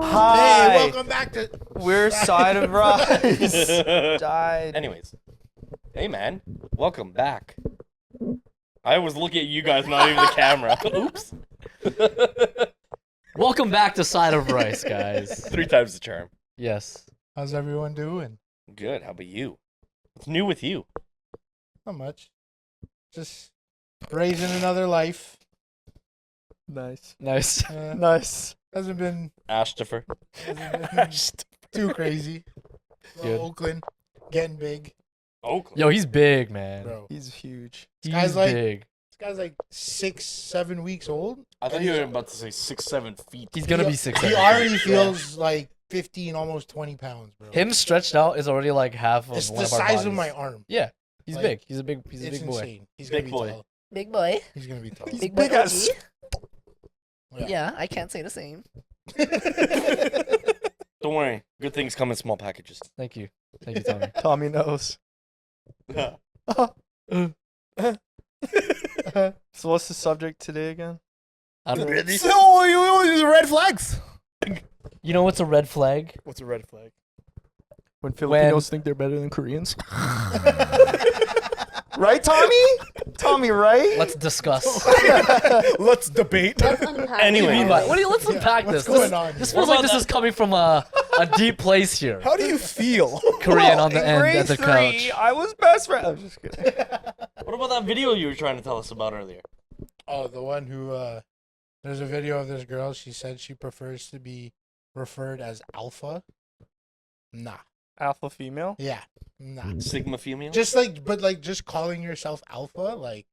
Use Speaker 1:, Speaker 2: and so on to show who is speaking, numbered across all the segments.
Speaker 1: Hi.
Speaker 2: Hey, welcome back to...
Speaker 1: We're Side of Rice. Died.
Speaker 3: Anyways, hey man, welcome back. I was looking at you guys, not even the camera. Oops.
Speaker 4: Welcome back to Side of Rice, guys.
Speaker 3: 3 times the charm.
Speaker 4: Yes.
Speaker 2: How's everyone doing?
Speaker 3: Good. How about you? What's new with you?
Speaker 2: Not much. Just raising another life.
Speaker 1: Nice.
Speaker 4: Nice.
Speaker 1: Nice.
Speaker 2: Hasn't been
Speaker 3: Ashtifer.
Speaker 2: too crazy.
Speaker 4: Good.
Speaker 2: Oakland, getting big.
Speaker 3: Oakland.
Speaker 4: Yo, he's big, man.
Speaker 2: Bro.
Speaker 1: He's huge.
Speaker 4: He's
Speaker 2: guy's like-
Speaker 4: big.
Speaker 2: This guy's like 6-7 weeks old.
Speaker 3: I thought you were about to say 6-7 feet.
Speaker 4: He's gonna be 6'7".
Speaker 2: He already feels like 15, almost 20 pounds, bro.
Speaker 4: Him stretched out is already like half of
Speaker 2: It's
Speaker 4: one
Speaker 2: the
Speaker 4: of our
Speaker 2: size of
Speaker 4: bodies.
Speaker 2: my arm.
Speaker 4: Yeah, he's
Speaker 2: Like,
Speaker 4: big. He's a big
Speaker 2: It's
Speaker 4: big boy.
Speaker 2: insane. He's gonna
Speaker 3: Big
Speaker 2: be
Speaker 3: boy.
Speaker 2: tall.
Speaker 5: Big boy.
Speaker 2: He's gonna be tall.
Speaker 1: He's
Speaker 5: Big
Speaker 1: big
Speaker 5: boy
Speaker 1: as.
Speaker 5: Yeah, I can't say the same.
Speaker 3: Don't worry. Good things come in small packages.
Speaker 4: Thank you, Tommy.
Speaker 1: Tommy knows. So what's the subject today again?
Speaker 4: I don't know.
Speaker 6: So you use red flags.
Speaker 4: You know what's a red flag?
Speaker 6: What's a red flag?
Speaker 1: When Filipinos think they're better than Koreans. Right, Tommy? Tommy, right?
Speaker 4: Let's discuss.
Speaker 6: Let's debate.
Speaker 3: Anyway.
Speaker 4: Let's
Speaker 2: Yeah,
Speaker 4: unpack
Speaker 2: what's
Speaker 4: this.
Speaker 2: going on
Speaker 4: This
Speaker 2: here?
Speaker 4: feels
Speaker 3: What
Speaker 4: like
Speaker 3: about
Speaker 4: this is coming from a deep place here.
Speaker 6: How do you feel?
Speaker 4: Korean on the
Speaker 1: In
Speaker 4: end
Speaker 1: grade
Speaker 4: at the
Speaker 1: 3,
Speaker 4: couch.
Speaker 1: I was best friend. I'm just kidding.
Speaker 3: What about that video you were trying to tell us about earlier?
Speaker 2: Oh, the one who, there's a video of this girl. She said she prefers to be referred as alpha. Nah.
Speaker 1: Alpha female.
Speaker 2: Yeah. Nah.
Speaker 3: Sigma female?
Speaker 2: Just like, but like, just calling yourself alpha, like,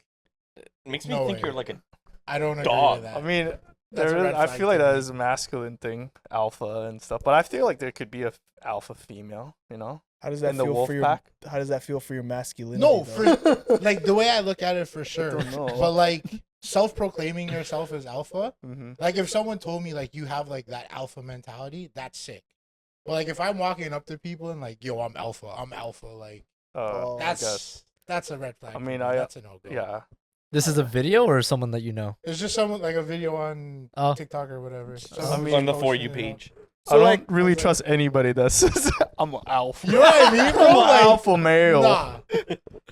Speaker 3: Makes me
Speaker 2: No
Speaker 3: think
Speaker 2: way.
Speaker 3: you're like a...
Speaker 2: I don't agree
Speaker 3: Dog.
Speaker 2: with that.
Speaker 1: I mean,
Speaker 2: That's a red
Speaker 1: I
Speaker 2: flag
Speaker 1: feel like
Speaker 2: to
Speaker 1: that
Speaker 2: me.
Speaker 1: is a masculine thing, alpha and stuff. But I feel like there could be a alpha female, you know?
Speaker 6: How does that
Speaker 1: In the
Speaker 6: feel
Speaker 1: wolf
Speaker 6: for your?
Speaker 1: pack?
Speaker 6: How does that feel for your masculinity?
Speaker 2: No,
Speaker 6: though?
Speaker 2: for like the way I look at it, for sure.
Speaker 1: don't know.
Speaker 2: But like self-proclaiming yourself as alpha,
Speaker 1: Mm-hmm.
Speaker 2: like if someone told me like you have like that alpha mentality, that's sick. But like if I'm walking up to people and like, yo, I'm alpha, like
Speaker 6: Oh,
Speaker 1: I guess.
Speaker 2: that's a red flag.
Speaker 1: I
Speaker 2: for
Speaker 1: mean,
Speaker 2: me.
Speaker 1: I-
Speaker 2: that's a no go.
Speaker 1: Yeah.
Speaker 4: This is a video or someone that you know?
Speaker 2: It's just someone like a video on
Speaker 4: Oh.
Speaker 2: TikTok or whatever.
Speaker 1: I mean,
Speaker 3: on the
Speaker 2: posted
Speaker 3: For You
Speaker 2: it
Speaker 3: page.
Speaker 1: I don't
Speaker 2: like-
Speaker 1: really
Speaker 2: like-
Speaker 1: trust anybody that says I'm an alpha.
Speaker 2: You know what I mean, bro?
Speaker 1: I'm an
Speaker 2: Like,
Speaker 1: alpha male.
Speaker 2: nah,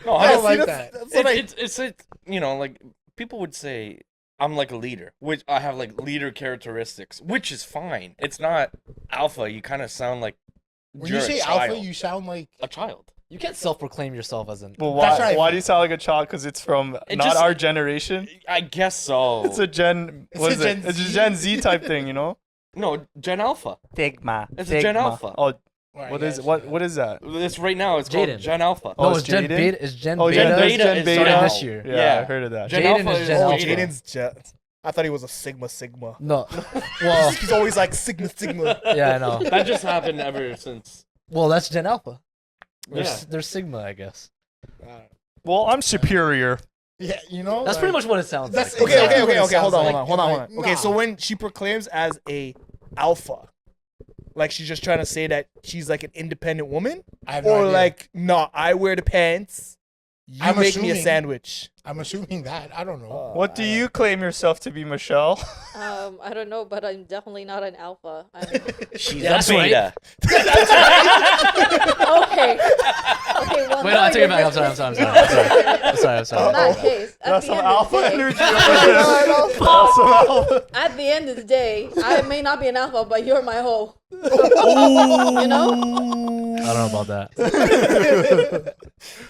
Speaker 3: No,
Speaker 2: I don't
Speaker 3: I
Speaker 2: like that.
Speaker 6: That's what
Speaker 3: it's you know, like, people would say I'm like a leader, which I have like leader characteristics, which is fine. It's not alpha. You kind of sound like
Speaker 2: When
Speaker 3: you're
Speaker 2: you say
Speaker 3: a child.
Speaker 2: alpha, you sound like
Speaker 3: a child.
Speaker 4: You can't self-proclaim yourself as an.
Speaker 1: Well,
Speaker 2: That's
Speaker 1: why?
Speaker 2: right.
Speaker 1: Why do you sound like a child? Because it's from
Speaker 3: It
Speaker 1: not
Speaker 3: just-
Speaker 1: our generation.
Speaker 3: I guess so.
Speaker 1: It's a Gen.
Speaker 2: It's
Speaker 1: What
Speaker 2: a
Speaker 1: is it?
Speaker 2: Gen
Speaker 1: It's a
Speaker 2: Z.
Speaker 1: Gen Z type thing, you know.
Speaker 3: No, Gen Alpha.
Speaker 1: Sigma.
Speaker 3: It's a Gen Alpha.
Speaker 1: Oh,
Speaker 2: Alright,
Speaker 1: what
Speaker 2: yeah,
Speaker 1: is
Speaker 2: I
Speaker 1: what?
Speaker 2: see
Speaker 1: What is that?
Speaker 3: It's right now. It's called
Speaker 4: Jaden.
Speaker 3: Gen Alpha.
Speaker 1: Oh,
Speaker 4: No,
Speaker 1: it's
Speaker 4: it's Gen
Speaker 1: Jaden?
Speaker 4: Beta. It's Gen
Speaker 1: Oh,
Speaker 4: Beta.
Speaker 1: Gen
Speaker 3: Beta
Speaker 1: Gen
Speaker 3: is
Speaker 1: Beta.
Speaker 4: starting
Speaker 3: now.
Speaker 4: this year.
Speaker 1: Yeah,
Speaker 3: Yeah.
Speaker 1: I heard of that.
Speaker 3: Gen
Speaker 4: Jaden
Speaker 3: Alpha
Speaker 4: is
Speaker 3: is
Speaker 4: Gen
Speaker 6: Oh,
Speaker 4: Alpha.
Speaker 6: Jaden's jet. I thought he was a Sigma.
Speaker 4: No. Well,
Speaker 6: He's always like Sigma.
Speaker 4: yeah, I know.
Speaker 3: That just happened ever since.
Speaker 4: Well, that's Gen Alpha.
Speaker 3: Yeah.
Speaker 4: They're Sigma, I guess.
Speaker 1: Well, I'm superior.
Speaker 2: Yeah, you know.
Speaker 4: That's pretty much what it sounds
Speaker 2: That's
Speaker 4: like.
Speaker 6: Okay,
Speaker 2: exactly
Speaker 6: okay.
Speaker 2: what it
Speaker 6: Hold
Speaker 2: sounds
Speaker 6: on.
Speaker 2: like.
Speaker 6: Okay, so
Speaker 2: Nah.
Speaker 6: when she proclaims as a alpha, like she's just trying to say that she's like an independent woman,
Speaker 2: I have no
Speaker 6: or
Speaker 2: idea.
Speaker 6: like, no, I wear the pants. You
Speaker 2: I'm
Speaker 6: make me a
Speaker 2: assuming-
Speaker 6: sandwich.
Speaker 2: I'm assuming that. I don't know.
Speaker 1: What do you claim yourself to be, Michelle?
Speaker 5: I don't know, but I'm definitely not an alpha.
Speaker 3: She's
Speaker 4: That's
Speaker 3: a
Speaker 4: right.
Speaker 3: beta.
Speaker 5: Okay. Okay, well,
Speaker 4: Wait, no, I take it back. I'm sorry. I'm sorry.
Speaker 5: In that case, at
Speaker 1: That's
Speaker 5: the
Speaker 1: some
Speaker 5: end of
Speaker 1: alpha
Speaker 5: the day,
Speaker 1: energy. That's some alpha.
Speaker 5: at the end of the day, I may not be an alpha, but you're my hoe. You know?
Speaker 4: I don't know about that.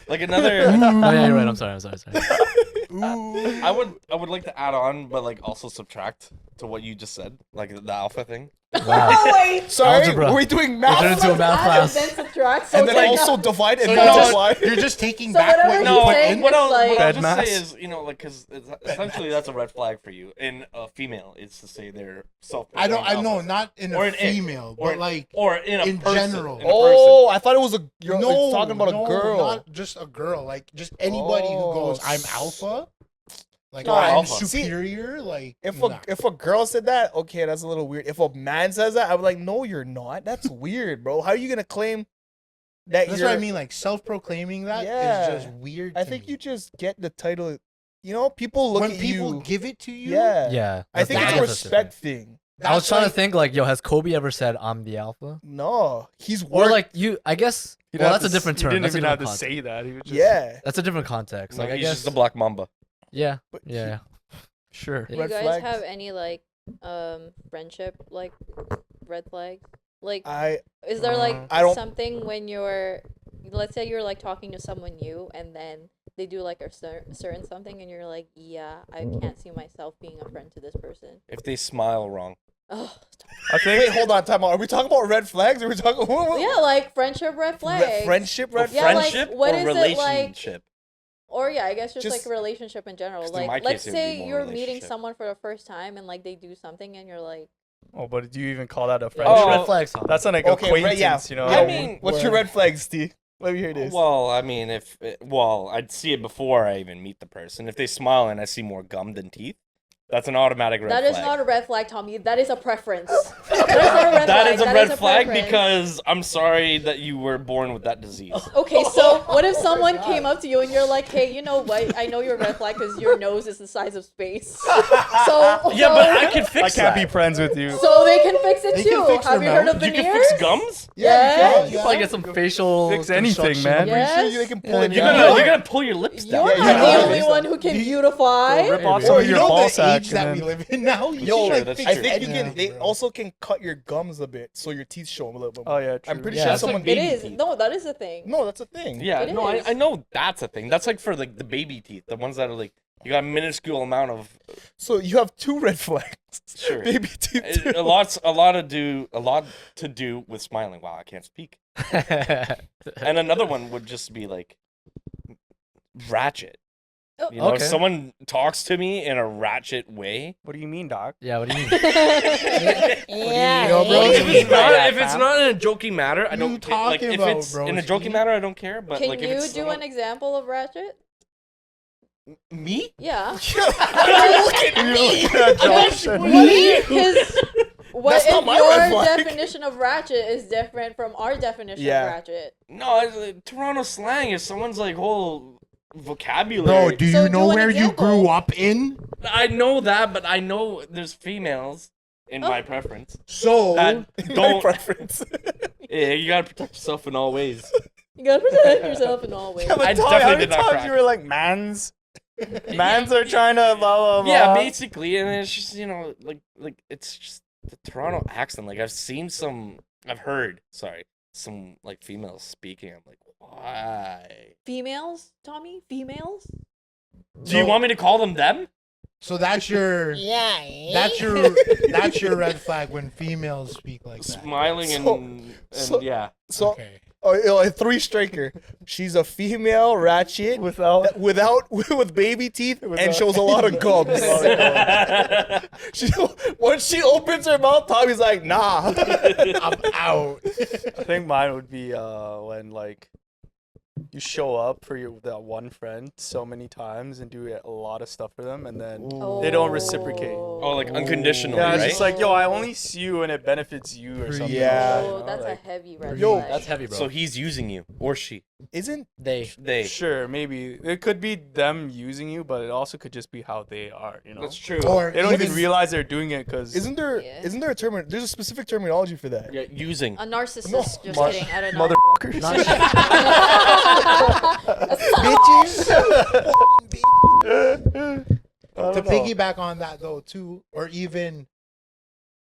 Speaker 3: Like another.
Speaker 4: Oh yeah, you're right. I'm sorry.
Speaker 3: I would like to add on, but like also subtract to what you just said, like the alpha thing.
Speaker 4: Wow.
Speaker 5: Oh, wait.
Speaker 6: Sorry,
Speaker 4: Algebra.
Speaker 6: we're doing
Speaker 4: We're
Speaker 6: math,
Speaker 4: turning into a math
Speaker 5: Add and
Speaker 4: class.
Speaker 5: then subtract. So
Speaker 6: and then
Speaker 5: take
Speaker 6: also
Speaker 5: out-
Speaker 6: divide and
Speaker 2: So
Speaker 6: multiply.
Speaker 2: you're just taking
Speaker 5: So
Speaker 2: back
Speaker 5: whatever
Speaker 2: what
Speaker 5: you
Speaker 2: you
Speaker 3: No,
Speaker 2: put
Speaker 5: say-
Speaker 2: in.
Speaker 3: what I'll
Speaker 5: like-
Speaker 3: just
Speaker 1: Bad
Speaker 3: say
Speaker 1: maths.
Speaker 3: is, you know, like, because essentially that's a red flag for you. In a female, it's to say they're self.
Speaker 2: I know, not in
Speaker 3: Or
Speaker 2: a
Speaker 3: an it.
Speaker 2: female,
Speaker 3: or
Speaker 2: but like
Speaker 3: or in a
Speaker 2: in
Speaker 3: person,
Speaker 2: general.
Speaker 3: in a
Speaker 6: Oh, I thought it was a. You're
Speaker 2: no,
Speaker 6: talking about
Speaker 2: no,
Speaker 6: a girl.
Speaker 2: not just a girl. Like just anybody who goes, I'm alpha. Like
Speaker 6: No,
Speaker 2: I'm
Speaker 3: alpha.
Speaker 2: superior. Like
Speaker 6: If
Speaker 2: nah.
Speaker 6: if a girl said that, okay, that's a little weird. If a man says that, I'm like, no, you're not. That's weird, bro. How are you gonna claim that
Speaker 2: That's
Speaker 6: you're?
Speaker 2: what I mean. Like self-proclaiming that is
Speaker 6: Yeah.
Speaker 2: just weird.
Speaker 6: I
Speaker 2: to
Speaker 6: think
Speaker 2: me.
Speaker 6: you just get the title people look
Speaker 2: when
Speaker 6: at
Speaker 2: people
Speaker 6: you.
Speaker 2: give it to you.
Speaker 6: Yeah.
Speaker 4: Yeah.
Speaker 6: I think it's a
Speaker 2: that's
Speaker 6: respect thing.
Speaker 4: I was
Speaker 2: that's
Speaker 4: trying
Speaker 2: like-
Speaker 4: to think like, yo, has Kobe ever said I'm the alpha?
Speaker 6: No, he's
Speaker 4: Or
Speaker 6: worked.
Speaker 4: like you? I guess.
Speaker 1: You'd
Speaker 4: Well,
Speaker 1: have
Speaker 4: that's a
Speaker 1: to
Speaker 4: different
Speaker 1: He
Speaker 4: term.
Speaker 1: didn't
Speaker 4: That's a
Speaker 1: even have
Speaker 4: different
Speaker 1: to
Speaker 4: context.
Speaker 1: say that. He would just,
Speaker 6: Yeah.
Speaker 4: That's a different context.
Speaker 3: No,
Speaker 4: Like I
Speaker 3: he's
Speaker 4: guess.
Speaker 3: just a black mamba.
Speaker 4: Yeah.
Speaker 6: But
Speaker 4: Yeah.
Speaker 1: Sure.
Speaker 5: Do you
Speaker 6: Red
Speaker 5: guys
Speaker 6: flags.
Speaker 5: have any like friendship like red flags? Like,
Speaker 6: I
Speaker 5: is there like
Speaker 6: I don't-
Speaker 5: something when you're, let's say you're like talking to someone new and then they do like a certain something and you're like, yeah, I can't see myself being a friend to this person.
Speaker 3: If they smile wrong.
Speaker 5: Oh,
Speaker 1: I think.
Speaker 6: wait, hold on, time out. Are we talking about red flags? Or are we talking?
Speaker 5: yeah, like friendship red flags.
Speaker 6: Friendship red
Speaker 5: Yeah,
Speaker 6: flags.
Speaker 5: like,
Speaker 3: Friendship
Speaker 5: what
Speaker 3: or
Speaker 5: is it like-
Speaker 3: relationship?
Speaker 5: Or yeah, I guess just
Speaker 6: Just-
Speaker 5: like a relationship in general.
Speaker 3: 'cause in
Speaker 5: Like,
Speaker 3: my case,
Speaker 5: let's
Speaker 3: it would be
Speaker 5: say
Speaker 3: more
Speaker 5: you're meeting
Speaker 3: relationship.
Speaker 5: someone for the first time and like they do something and you're like,
Speaker 1: Oh, but do you even call that a
Speaker 5: Yeah.
Speaker 1: friendship?
Speaker 3: Oh,
Speaker 4: Red flags. Huh?
Speaker 1: That's not like
Speaker 6: Okay,
Speaker 1: acquaintance,
Speaker 6: yeah.
Speaker 1: you know.
Speaker 3: I mean,
Speaker 6: what's your red flags, Steve? Let me hear this.
Speaker 3: Well, I mean, I'd see it before I even meet the person. If they smile and I see more gum than teeth, that's an automatic red
Speaker 5: that
Speaker 3: flag.
Speaker 5: is not a red flag, Tommy. That is a preference. That is not a red
Speaker 3: That
Speaker 5: flag.
Speaker 3: is a
Speaker 5: That
Speaker 3: red flag
Speaker 5: preference.
Speaker 3: because I'm sorry that you were born with that disease.
Speaker 5: Okay, so what if someone came up to you and you're like, hey, you know what? I know you're a red flag because your nose is the size of space. So
Speaker 3: Yeah, but I can
Speaker 1: I
Speaker 3: fix
Speaker 1: can't be
Speaker 3: that.
Speaker 1: friends with you.
Speaker 5: So they can fix it
Speaker 2: They
Speaker 5: too.
Speaker 2: can fix
Speaker 5: Have
Speaker 2: their
Speaker 5: you heard
Speaker 2: mouth.
Speaker 5: of
Speaker 3: You
Speaker 5: veneers?
Speaker 3: can fix gums?
Speaker 5: Yeah.
Speaker 4: You probably get some facial
Speaker 1: Fix anything,
Speaker 4: construction.
Speaker 1: man.
Speaker 6: I'm pretty sure
Speaker 5: Yes.
Speaker 6: they can pull
Speaker 4: Yeah,
Speaker 6: it
Speaker 3: You're
Speaker 6: down.
Speaker 3: gonna, you're gonna pull your lips down.
Speaker 5: You're
Speaker 6: Yeah,
Speaker 5: not
Speaker 6: yeah,
Speaker 5: the
Speaker 6: yeah.
Speaker 5: only one who can beautify.
Speaker 1: Rip off
Speaker 2: Or
Speaker 1: some of
Speaker 2: you
Speaker 1: your
Speaker 2: know
Speaker 1: ball
Speaker 2: the
Speaker 1: sack.
Speaker 2: age that
Speaker 1: and
Speaker 2: we
Speaker 1: then-
Speaker 2: live in now. You
Speaker 6: Yo,
Speaker 2: can, like,
Speaker 3: that's
Speaker 2: fix
Speaker 6: I
Speaker 3: true.
Speaker 6: think you
Speaker 2: anything,
Speaker 6: can. They
Speaker 2: bro.
Speaker 6: also can cut your gums a bit, so your teeth show 'em a little bit.
Speaker 1: Oh
Speaker 6: More.
Speaker 1: yeah, true.
Speaker 6: I'm pretty
Speaker 4: Yeah,
Speaker 6: sure
Speaker 4: that's like
Speaker 6: someone.
Speaker 5: It
Speaker 3: baby
Speaker 5: is.
Speaker 3: teeth.
Speaker 5: No, that is a thing.
Speaker 6: No, that's a thing.
Speaker 3: Yeah,
Speaker 5: It
Speaker 3: no,
Speaker 5: is.
Speaker 3: I know that's a thing. That's like for like the baby teeth, the ones that are like you got a minuscule amount of.
Speaker 6: So you have two red flags.
Speaker 3: Sure.
Speaker 6: Baby teeth.
Speaker 3: A lot to do with smiling. Wow, I can't speak. And another one would just be like ratchet.
Speaker 5: Oh.
Speaker 3: You know, if
Speaker 4: Okay.
Speaker 3: someone talks to me in a ratchet way.
Speaker 1: What do you mean, Doc?
Speaker 4: Yeah. What do you mean?
Speaker 5: Yeah.
Speaker 2: Yo, bro,
Speaker 3: If it's
Speaker 1: Right
Speaker 3: not,
Speaker 1: at
Speaker 3: if it's
Speaker 1: fam.
Speaker 3: not in a joking matter, I
Speaker 2: You
Speaker 3: don't care. Like
Speaker 2: talking
Speaker 3: if
Speaker 2: about,
Speaker 3: it's
Speaker 2: bro,
Speaker 3: in a joking
Speaker 2: Steve?
Speaker 3: matter, I don't care. But
Speaker 5: Can
Speaker 3: like if
Speaker 5: you
Speaker 3: it's
Speaker 5: do an example of ratchet?
Speaker 3: me,
Speaker 5: Yeah.
Speaker 6: Look at me.
Speaker 5: Because what
Speaker 6: That's not
Speaker 5: if
Speaker 6: my
Speaker 5: your
Speaker 6: red flag.
Speaker 5: definition of ratchet is different from our definition
Speaker 6: Yeah.
Speaker 5: of ratchet?
Speaker 3: no, it's, Toronto slang is someone's like whole
Speaker 2: Bro,
Speaker 3: vocabulary.
Speaker 2: do you
Speaker 5: So
Speaker 2: know
Speaker 5: do an
Speaker 2: where you
Speaker 5: example.
Speaker 2: grew up in?
Speaker 3: I know that, but I know there's females in my preference
Speaker 2: So
Speaker 3: that
Speaker 6: My
Speaker 3: don't.
Speaker 6: preference.
Speaker 3: Yeah, you gotta protect yourself in all ways.
Speaker 5: You gotta protect yourself in all ways.
Speaker 1: Yeah, but
Speaker 3: I
Speaker 1: Tommy,
Speaker 3: definitely
Speaker 1: how many
Speaker 3: did not
Speaker 1: times
Speaker 3: crack.
Speaker 1: you were like, mans? Mans are trying to blah, blah,
Speaker 3: Yeah,
Speaker 1: blah.
Speaker 3: basically, and it's just like it's just the Toronto accent. Like I've heard some like females speaking. I'm like, why?
Speaker 5: Females, Tommy? Females?
Speaker 3: Do you want me to call them?
Speaker 2: So that's your that's your red flag when females speak like that.
Speaker 3: Smiling
Speaker 6: So-
Speaker 3: and
Speaker 6: so-
Speaker 3: yeah.
Speaker 6: So,
Speaker 2: Okay.
Speaker 6: a three striker. She's a female ratchet
Speaker 1: Without
Speaker 6: with baby teeth and
Speaker 1: Without-
Speaker 6: shows a lot of gums. She, once she opens her mouth, Tommy's like, nah.
Speaker 2: I'm out.
Speaker 1: I think mine would be when like you show up for that one friend so many times and do a lot of stuff for them, and then they don't reciprocate.
Speaker 3: Oh, like unconditionally,
Speaker 1: Yeah, it's
Speaker 3: right?
Speaker 1: just like, yo, I only see you when it benefits you or something.
Speaker 6: Yeah.
Speaker 1: you
Speaker 5: Oh,
Speaker 1: know,
Speaker 5: that's
Speaker 1: like,
Speaker 5: a heavy red
Speaker 6: Yo,
Speaker 5: flag.
Speaker 4: That's heavy, bro.
Speaker 3: So he's using you or she.
Speaker 6: Isn't
Speaker 4: they.
Speaker 3: They.
Speaker 1: sure, maybe it could be them using you, but it also could just be how they are. You know,
Speaker 3: That's true.
Speaker 2: Or
Speaker 1: they don't even
Speaker 2: even-
Speaker 1: realize they're doing it because
Speaker 6: isn't there
Speaker 5: Yeah.
Speaker 6: isn't there a term? There's a specific terminology for that.
Speaker 3: Yeah, using.
Speaker 5: A narcissist.
Speaker 6: No.
Speaker 5: Just
Speaker 1: Mar-
Speaker 5: kidding. I don't know.
Speaker 1: motherfuckers.
Speaker 2: bitches.
Speaker 1: I
Speaker 2: To
Speaker 1: don't know.
Speaker 2: piggyback on that though too, or even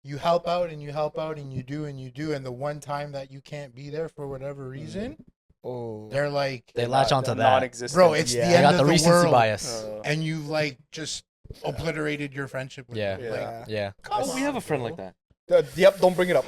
Speaker 2: you help out and you help out and you do, and the one time that you can't be there for whatever reason,
Speaker 6: Oh,
Speaker 2: they're like,
Speaker 4: They latch onto that.
Speaker 1: Non-existent.
Speaker 2: bro, it's
Speaker 6: Yeah.
Speaker 2: the
Speaker 4: They
Speaker 2: end
Speaker 4: got
Speaker 2: of
Speaker 4: the
Speaker 2: the
Speaker 4: recency
Speaker 2: world,
Speaker 4: bias.
Speaker 2: and you like just obliterated your friendship with
Speaker 4: Yeah.
Speaker 2: them. Like,
Speaker 6: yeah.
Speaker 4: Yeah.
Speaker 2: come
Speaker 3: Oh, we
Speaker 2: on,
Speaker 3: have a friend
Speaker 2: bro.
Speaker 3: like that.
Speaker 6: Yep. Don't bring it up.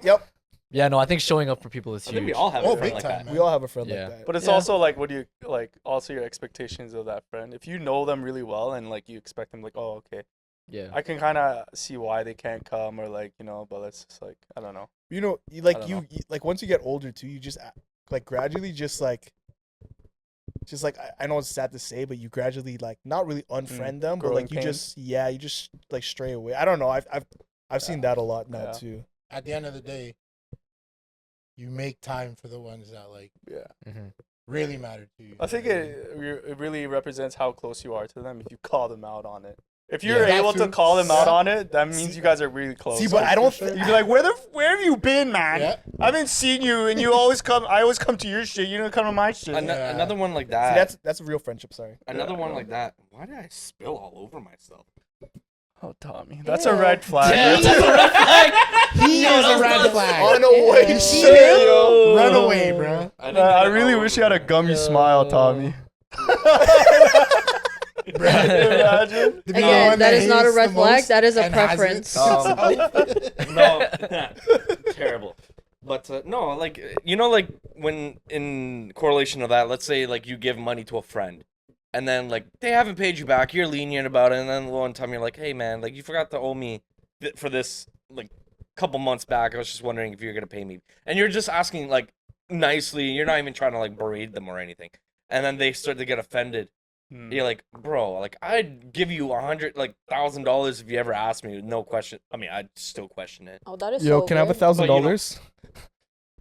Speaker 6: Yep.
Speaker 4: Yeah. No, I think showing up for people is
Speaker 3: I
Speaker 4: huge.
Speaker 3: think we all have
Speaker 2: Oh,
Speaker 3: a friend
Speaker 2: big
Speaker 3: like
Speaker 2: time,
Speaker 3: that.
Speaker 2: man.
Speaker 6: We all have a friend
Speaker 4: Yeah.
Speaker 6: like that.
Speaker 1: But it's
Speaker 4: Yeah.
Speaker 1: also like, what do you like? Also, your expectations of that friend. If you know them really well and like you expect them, like, oh, okay,
Speaker 4: Yeah.
Speaker 1: I can kind of see why they can't come, or like, you know, but it's just like, I don't know.
Speaker 6: You know,
Speaker 1: I don't know.
Speaker 6: like once you get older too, you just like gradually just like I know it's sad to say, but you gradually like not really unfriend them, but
Speaker 1: growing
Speaker 6: like you
Speaker 1: pains.
Speaker 6: just like stray away. I don't know. I've seen that a lot now
Speaker 1: Yeah.
Speaker 6: too.
Speaker 2: At the end of the day, you make time for the ones that like
Speaker 1: Yeah.
Speaker 4: Mhm.
Speaker 2: really matter to you.
Speaker 1: I think it really represents how close you are to them if you call them out on it. If you're
Speaker 2: Yeah.
Speaker 1: able to
Speaker 2: That's
Speaker 1: call them out
Speaker 6: true.
Speaker 1: on it, that means you guys are really close.
Speaker 6: See, but I don't.
Speaker 2: sure.
Speaker 1: You'd be like, where have you been, man?
Speaker 2: Yeah.
Speaker 1: I haven't seen you, and you always come. I always come to your shit. You don't come to my shit.
Speaker 2: Yeah.
Speaker 3: Another one like
Speaker 6: See,
Speaker 3: that.
Speaker 6: that's a real friendship. Sorry.
Speaker 3: Another one like that. Why did I spill all over myself?
Speaker 1: Oh, Tommy, that's a red flag.
Speaker 3: Damn, that's a red flag.
Speaker 2: He is a red flag.
Speaker 6: On a way,
Speaker 5: Ew.
Speaker 6: shit.
Speaker 2: Run away, bro.
Speaker 1: I really wish you had a gummy smile, Tommy. Imagine.
Speaker 2: To be the
Speaker 5: Again,
Speaker 2: one
Speaker 5: that is not a
Speaker 2: hates
Speaker 5: red
Speaker 2: the
Speaker 5: flag,
Speaker 2: most
Speaker 5: that is a
Speaker 2: and has it.
Speaker 5: preference.
Speaker 3: No, terrible. But no, like like when in correlation to that, let's say like you give money to a friend, and then like they haven't paid you back, you're lenient about it, and then one time you're like, hey man, like you forgot to owe me for this like couple months back. I was just wondering if you're gonna pay me, and you're just asking like nicely. You're not even trying to like berate them or anything, and then they start to get offended. You're like, bro, like I'd give you $100,000 if you ever asked me, no question. I mean, I'd still question it.
Speaker 5: Oh, that is
Speaker 6: Yo,
Speaker 5: so
Speaker 6: can I have
Speaker 5: weird.
Speaker 6: $1,000?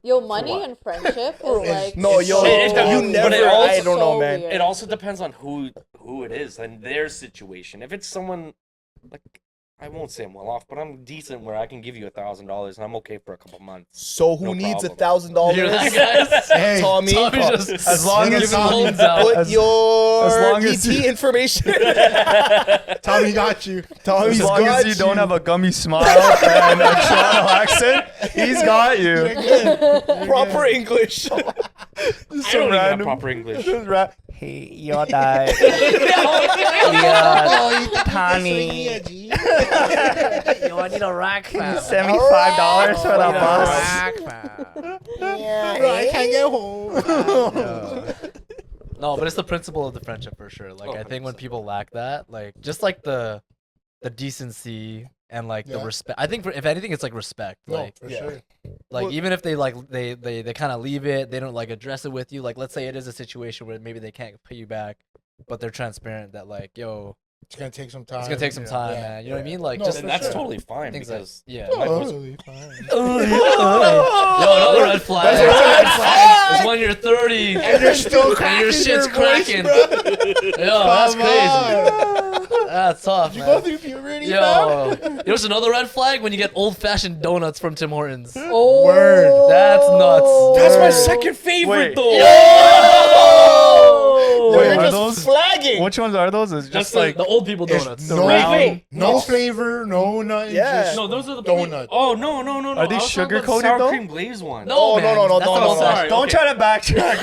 Speaker 5: Yo, money
Speaker 3: what?
Speaker 5: and friendship is like
Speaker 6: No, yo,
Speaker 3: It- it-
Speaker 6: you
Speaker 3: but
Speaker 6: never.
Speaker 3: it also-
Speaker 6: I don't know, man.
Speaker 5: weird.
Speaker 3: It also depends on who it is and their situation. If it's someone like I won't say I'm well off, but I'm decent where I can give you $1,000 and I'm okay for a couple months.
Speaker 6: So who
Speaker 3: No
Speaker 6: needs
Speaker 3: problem.
Speaker 4: Hear
Speaker 6: $1,000?
Speaker 4: that, guys?
Speaker 2: Hey,
Speaker 6: Tommy,
Speaker 4: Tommy just
Speaker 1: As long as
Speaker 4: giving
Speaker 1: Tommy-
Speaker 4: loans out.
Speaker 6: put
Speaker 1: as
Speaker 6: your
Speaker 1: long as
Speaker 6: DT
Speaker 1: you-
Speaker 6: information.
Speaker 2: Tommy got you.
Speaker 6: Tommy's
Speaker 1: As long
Speaker 6: got
Speaker 1: as you don't have a gummy smile and a Toronto accent, he's got you.
Speaker 6: proper English.
Speaker 3: I don't even have proper English.
Speaker 1: Hey, you're die.
Speaker 2: Tommy.
Speaker 4: Yo, I need a rack, fam.
Speaker 1: $75 for the bus.
Speaker 4: Rack, fam.
Speaker 2: Bro, I can't get home.
Speaker 4: No, but it's the principle of the friendship for sure. Like,
Speaker 3: Oh,
Speaker 4: I think when
Speaker 3: 100%.
Speaker 4: people lack that, like, just like the decency and like the
Speaker 2: Yeah.
Speaker 4: respect. I think if anything, it's like respect.
Speaker 2: No,
Speaker 4: Like,
Speaker 2: for
Speaker 6: yeah.
Speaker 2: sure.
Speaker 6: Well-
Speaker 4: even if they like they kind of leave it, they don't like address it with you. Like, let's say it is a situation where maybe they can't pay you back, but they're transparent that like, yo,
Speaker 2: It's gonna take some time.
Speaker 4: it's gonna take some time,
Speaker 2: Yeah.
Speaker 4: man. You know what I mean? Like,
Speaker 2: No,
Speaker 4: just
Speaker 2: for
Speaker 3: And that's
Speaker 2: sure.
Speaker 3: totally fine
Speaker 4: things like
Speaker 3: because
Speaker 4: yeah.
Speaker 3: my voice-
Speaker 2: Totally fine.
Speaker 4: Yo, another red flag.
Speaker 6: That's a red flag.
Speaker 4: Is when you're 30
Speaker 2: And you're still
Speaker 4: and
Speaker 2: cracking
Speaker 4: your shit's
Speaker 2: your voice,
Speaker 4: cracking.
Speaker 2: bro.
Speaker 4: Yo, that's
Speaker 2: Come
Speaker 4: crazy.
Speaker 2: on.
Speaker 4: That's tough,
Speaker 2: Did you
Speaker 4: man.
Speaker 2: go through puberty,
Speaker 4: Yo,
Speaker 2: fam?
Speaker 4: here's another red flag when you get old-fashioned donuts from Tim Hortons.
Speaker 5: Oh,
Speaker 2: Word.
Speaker 4: That's nuts.
Speaker 3: That's my
Speaker 2: Word.
Speaker 3: second favorite
Speaker 1: Wait.
Speaker 3: though.
Speaker 1: Wait,
Speaker 6: You're
Speaker 1: are
Speaker 6: just
Speaker 1: those
Speaker 6: flagging.
Speaker 1: which ones are those? It's just
Speaker 4: Just
Speaker 1: like
Speaker 4: the old people
Speaker 2: It's
Speaker 4: donuts.
Speaker 1: the
Speaker 2: no,
Speaker 1: round-
Speaker 2: no flavor, no nothing.
Speaker 6: Yeah.
Speaker 2: Just
Speaker 3: No, those are the
Speaker 2: Donuts.
Speaker 3: Oh no.
Speaker 1: Are these
Speaker 3: I was talking about the
Speaker 1: sugar-coated,
Speaker 3: sour
Speaker 1: though?
Speaker 3: cream glaze one.
Speaker 4: No,
Speaker 6: Oh,
Speaker 4: man.
Speaker 6: no,
Speaker 4: That's
Speaker 6: no,
Speaker 4: the
Speaker 6: no,
Speaker 4: old
Speaker 6: no.
Speaker 4: fashioned.
Speaker 1: don't try to backtrack.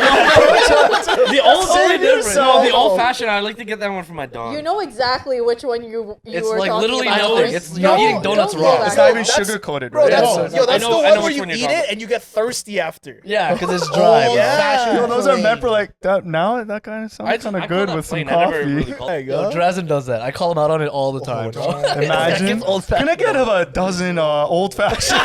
Speaker 3: The old
Speaker 1: Save yourself.
Speaker 3: No, the old fashioned. I like to get that one for my dog.
Speaker 5: you know exactly which one you
Speaker 4: It's
Speaker 5: were
Speaker 4: like
Speaker 5: talking
Speaker 4: literally
Speaker 5: about.
Speaker 4: nothing. It's you're eating donuts
Speaker 5: don't
Speaker 4: raw.
Speaker 5: do
Speaker 1: It's
Speaker 5: that.
Speaker 1: not even
Speaker 6: That's-
Speaker 1: sugar coated,
Speaker 6: Bro,
Speaker 1: right?
Speaker 6: that's,
Speaker 2: No,
Speaker 6: yo, that's
Speaker 3: I
Speaker 6: the
Speaker 3: know
Speaker 6: one
Speaker 3: which
Speaker 6: where you
Speaker 3: one you're
Speaker 6: eat
Speaker 3: talking
Speaker 6: it and you get thirsty after.
Speaker 4: Yeah, because it's dry.
Speaker 2: Oh,
Speaker 4: bro.
Speaker 6: yeah.
Speaker 1: Yo, those are meant for like that. Now that kind of sounds kind of
Speaker 3: I
Speaker 1: good
Speaker 3: call
Speaker 1: with
Speaker 3: that
Speaker 1: some
Speaker 3: plain. I never
Speaker 1: coffee.
Speaker 3: really called
Speaker 6: There you
Speaker 4: Yo,
Speaker 6: go.
Speaker 4: Drazen does that. I call him out on it all the time, bro.
Speaker 2: no.
Speaker 1: Imagine. Can I get a dozen old fashioned?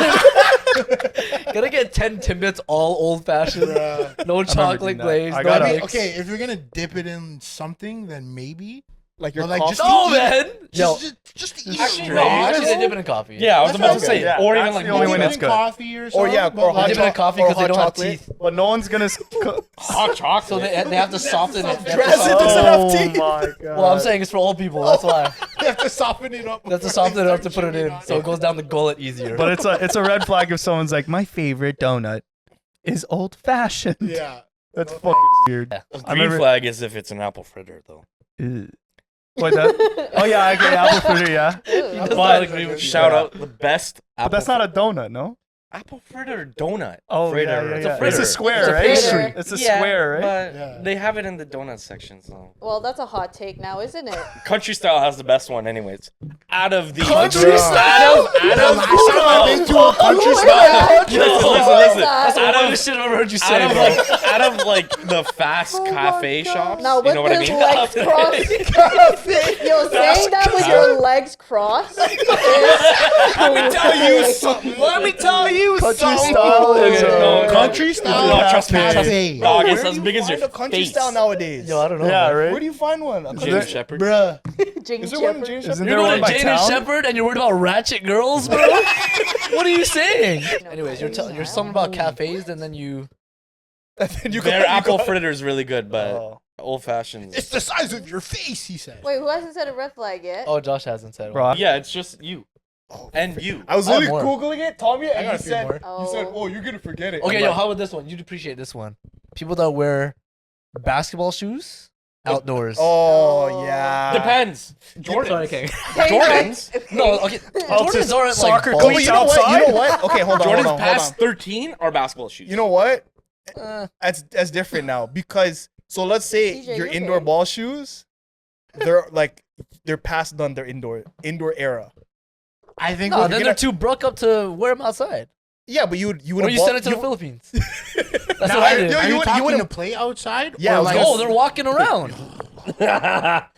Speaker 4: Gotta get 10 Timbits all old-fashioned.
Speaker 2: Bruh.
Speaker 4: No chocolate
Speaker 1: doing that.
Speaker 4: glaze.
Speaker 1: I
Speaker 4: no
Speaker 1: gotta-
Speaker 2: I mean,
Speaker 4: mix.
Speaker 2: okay, if you're gonna dip it in something, then maybe.
Speaker 6: Like your
Speaker 2: But, like,
Speaker 6: coffee.
Speaker 2: just
Speaker 4: No,
Speaker 2: eat-
Speaker 4: man. Yo,
Speaker 2: Just eat
Speaker 3: Actually,
Speaker 2: it
Speaker 3: no,
Speaker 2: raw.
Speaker 4: actually, they dip it in coffee.
Speaker 3: Yeah, I was
Speaker 2: That's
Speaker 3: about to
Speaker 2: okay.
Speaker 3: say,
Speaker 1: Yeah,
Speaker 3: or
Speaker 1: that's
Speaker 3: even like
Speaker 1: the only
Speaker 2: Dip
Speaker 1: one
Speaker 2: it
Speaker 1: that's
Speaker 2: in
Speaker 1: good.
Speaker 2: coffee or
Speaker 6: Or
Speaker 2: something.
Speaker 6: yeah,
Speaker 2: but
Speaker 6: or
Speaker 4: They
Speaker 6: hot
Speaker 4: dip it in
Speaker 6: chocolate.
Speaker 4: coffee
Speaker 6: or
Speaker 4: because they
Speaker 6: hot
Speaker 4: don't
Speaker 6: chocolate.
Speaker 4: have teeth.
Speaker 1: But no one's gonna.
Speaker 3: hot chocolate.
Speaker 4: So they have to soften it. They have to
Speaker 6: Drazen
Speaker 4: soften-
Speaker 6: doesn't have
Speaker 1: Oh
Speaker 6: teeth.
Speaker 1: my god.
Speaker 4: Well, I'm saying it's for old people. That's why.
Speaker 2: you have to soften it up.
Speaker 4: They have to
Speaker 2: before
Speaker 4: soften it
Speaker 2: they
Speaker 4: up to
Speaker 2: start
Speaker 4: put it
Speaker 2: chewing
Speaker 4: in,
Speaker 2: on
Speaker 4: so it goes down the gullet easier.
Speaker 1: But it's a red flag if someone's like, my favorite donut is old fashioned.
Speaker 2: Yeah.
Speaker 1: That's fucking weird.
Speaker 4: Yeah.
Speaker 3: A
Speaker 1: I
Speaker 3: green
Speaker 1: remember-
Speaker 3: flag is if it's an apple fritter though.
Speaker 1: Ew. Wait, that? Oh yeah, I get apple fritter, yeah.
Speaker 4: He does
Speaker 3: But
Speaker 4: not agree with you.
Speaker 3: shout out the best
Speaker 1: But
Speaker 3: apple.
Speaker 1: that's not a donut, no?
Speaker 3: apple fritter donut.
Speaker 1: Oh
Speaker 3: fritter.
Speaker 1: yeah, yeah,
Speaker 3: It's
Speaker 1: yeah.
Speaker 3: a fritter.
Speaker 1: It's a square,
Speaker 5: It's a
Speaker 1: right?
Speaker 5: fritter.
Speaker 1: It's a
Speaker 3: Yeah,
Speaker 1: square, right?
Speaker 3: But
Speaker 2: Yeah.
Speaker 3: they have it in the donut section, so
Speaker 5: Well, that's a hot take now, isn't it?
Speaker 3: country style has the best one, anyways. Out of the
Speaker 6: Country
Speaker 2: The
Speaker 6: style?
Speaker 2: last time I've been to a country
Speaker 5: Who is
Speaker 2: style.
Speaker 5: that?
Speaker 3: Listen,
Speaker 5: Who
Speaker 3: listen,
Speaker 5: is
Speaker 3: listen.
Speaker 5: that?
Speaker 4: That's the weirdest shit I've ever heard you say,
Speaker 3: out of
Speaker 4: bro.
Speaker 3: like out of like the fast cafe shops.
Speaker 5: Now
Speaker 3: you
Speaker 5: with
Speaker 3: know what I
Speaker 5: his
Speaker 3: mean?
Speaker 5: legs crossed. Yo, saying that with your legs crossed is
Speaker 3: Let me tell you something.
Speaker 6: Let me tell you
Speaker 1: Country
Speaker 6: something.
Speaker 1: style is
Speaker 3: No,
Speaker 2: Country style.
Speaker 3: No, trust me, trust me.
Speaker 2: Cafe.
Speaker 3: Dog,
Speaker 6: Where
Speaker 3: it's
Speaker 6: do
Speaker 3: as
Speaker 6: you
Speaker 3: big as
Speaker 6: find
Speaker 3: your
Speaker 6: a country
Speaker 3: face.
Speaker 6: style nowadays?
Speaker 4: Yo, I don't know.
Speaker 1: Yeah,
Speaker 4: man.
Speaker 1: right.
Speaker 6: Where do you find one? A
Speaker 3: James Shepherd.
Speaker 2: Bruh.
Speaker 5: Jing
Speaker 6: Is there one in
Speaker 5: Shepherd.
Speaker 6: James
Speaker 1: Isn't
Speaker 6: Shepherd?
Speaker 1: there
Speaker 4: You're
Speaker 1: one
Speaker 4: going
Speaker 1: by
Speaker 4: to Jane and
Speaker 1: town?
Speaker 4: Shepherd and you're worried about ratchet girls, bro? What are you saying? Anyways, you're something about cafes and then you
Speaker 6: And then
Speaker 3: Their apple fritter is really good, but
Speaker 1: Oh.
Speaker 3: old fashioned.
Speaker 2: It's the size of your face, he said.
Speaker 5: Wait, who hasn't said a red flag yet?
Speaker 4: Oh, Josh hasn't said
Speaker 1: Bro,
Speaker 4: one.
Speaker 3: Yeah, it's just you and you.
Speaker 6: I was
Speaker 4: I have
Speaker 6: literally
Speaker 4: more.
Speaker 6: googling it, Tommy,
Speaker 2: I
Speaker 6: and
Speaker 2: got
Speaker 6: you
Speaker 2: a few
Speaker 6: said,
Speaker 2: more.
Speaker 6: you said, "Oh, you're gonna forget it."
Speaker 4: Okay,
Speaker 6: I'm
Speaker 4: yo,
Speaker 6: like,
Speaker 4: how about this one? You'd appreciate this one. People that wear basketball shoes outdoors.
Speaker 6: Oh yeah.
Speaker 3: Depends.
Speaker 4: Sorry,
Speaker 3: Jordans.
Speaker 4: okay.
Speaker 3: Jordans.
Speaker 4: No, okay. Jordans aren't
Speaker 1: soccer
Speaker 4: like
Speaker 6: Oh,
Speaker 1: cleats
Speaker 6: but you know what?
Speaker 1: outside?
Speaker 6: You know what? Okay, hold on.
Speaker 3: Jordans
Speaker 6: hold on,
Speaker 3: past
Speaker 6: hold on.
Speaker 3: 13 are basketball shoes.
Speaker 6: You know what?
Speaker 4: Uh,
Speaker 6: That's different now because so let's say
Speaker 5: CJ,
Speaker 6: your
Speaker 5: you
Speaker 6: indoor
Speaker 5: okay?
Speaker 6: ball shoes, they're past done their indoor era.
Speaker 2: I think
Speaker 4: no,
Speaker 2: we're
Speaker 4: then
Speaker 2: gonna-
Speaker 4: they're too broke up to wear them outside.
Speaker 6: Yeah, but you would
Speaker 4: Or you send it to the Philippines. That's what I did.
Speaker 6: Yo,
Speaker 2: Are
Speaker 6: you
Speaker 2: you
Speaker 6: would-
Speaker 2: talking
Speaker 6: wouldn't-
Speaker 2: to play outside?
Speaker 6: Yeah, I
Speaker 2: or
Speaker 6: was
Speaker 2: like,
Speaker 6: gonna
Speaker 4: Oh, they're walking around.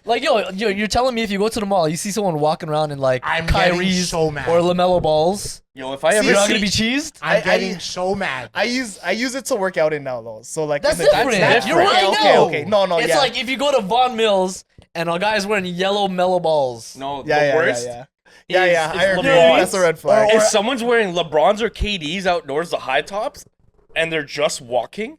Speaker 4: Like, yo, you're telling me if you go to the mall, you see someone walking around in like
Speaker 2: I'm getting
Speaker 4: Kyrie's
Speaker 2: so mad.
Speaker 4: or LaMelo balls,
Speaker 3: Yo, if I
Speaker 6: See,
Speaker 3: ever
Speaker 4: you're not
Speaker 3: see,
Speaker 4: gonna be cheesed?
Speaker 2: I'm
Speaker 6: I-
Speaker 2: getting so mad.
Speaker 6: I use it to work out in now though. So like
Speaker 4: That's
Speaker 6: in the-
Speaker 4: different.
Speaker 3: that's
Speaker 4: You're
Speaker 3: different.
Speaker 4: right.
Speaker 6: Okay,
Speaker 4: No.
Speaker 6: okay. No,
Speaker 4: It's
Speaker 6: yeah.
Speaker 4: like if you go to Von Mills and a guy's wearing yellow Mellow balls.
Speaker 3: no,
Speaker 6: yeah,
Speaker 3: the
Speaker 6: yeah,
Speaker 3: worst
Speaker 6: yeah, yeah. Yeah,
Speaker 3: is
Speaker 6: I agree.
Speaker 3: LeBron's.
Speaker 6: That's a red flag.
Speaker 3: If someone's wearing LeBrons or KDs outdoors, the high tops, and they're just walking,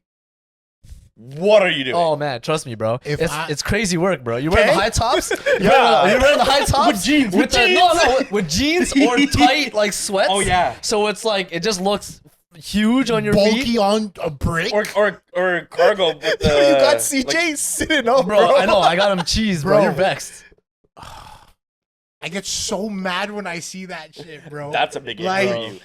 Speaker 3: what are you doing?
Speaker 4: Oh man, trust me, bro.
Speaker 2: If
Speaker 4: It's crazy work, bro. You're wearing the
Speaker 6: Okay.
Speaker 4: high tops.
Speaker 6: Yeah.
Speaker 4: You're wearing the high tops
Speaker 3: With jeans, with
Speaker 4: the-
Speaker 3: jeans.
Speaker 4: with jeans or tight like sweats.
Speaker 3: Oh, yeah.
Speaker 4: So it's like it just looks huge on your feet.
Speaker 2: Bulky on a brick.
Speaker 3: Or cargo with the.
Speaker 6: you got CJ sitting up,
Speaker 4: Bro, I know. I got him cheese, bro.
Speaker 2: Bro.
Speaker 4: You're vexed.
Speaker 2: I get so mad when I see that shit, bro.
Speaker 3: That's a big issue
Speaker 2: Like-
Speaker 3: for you.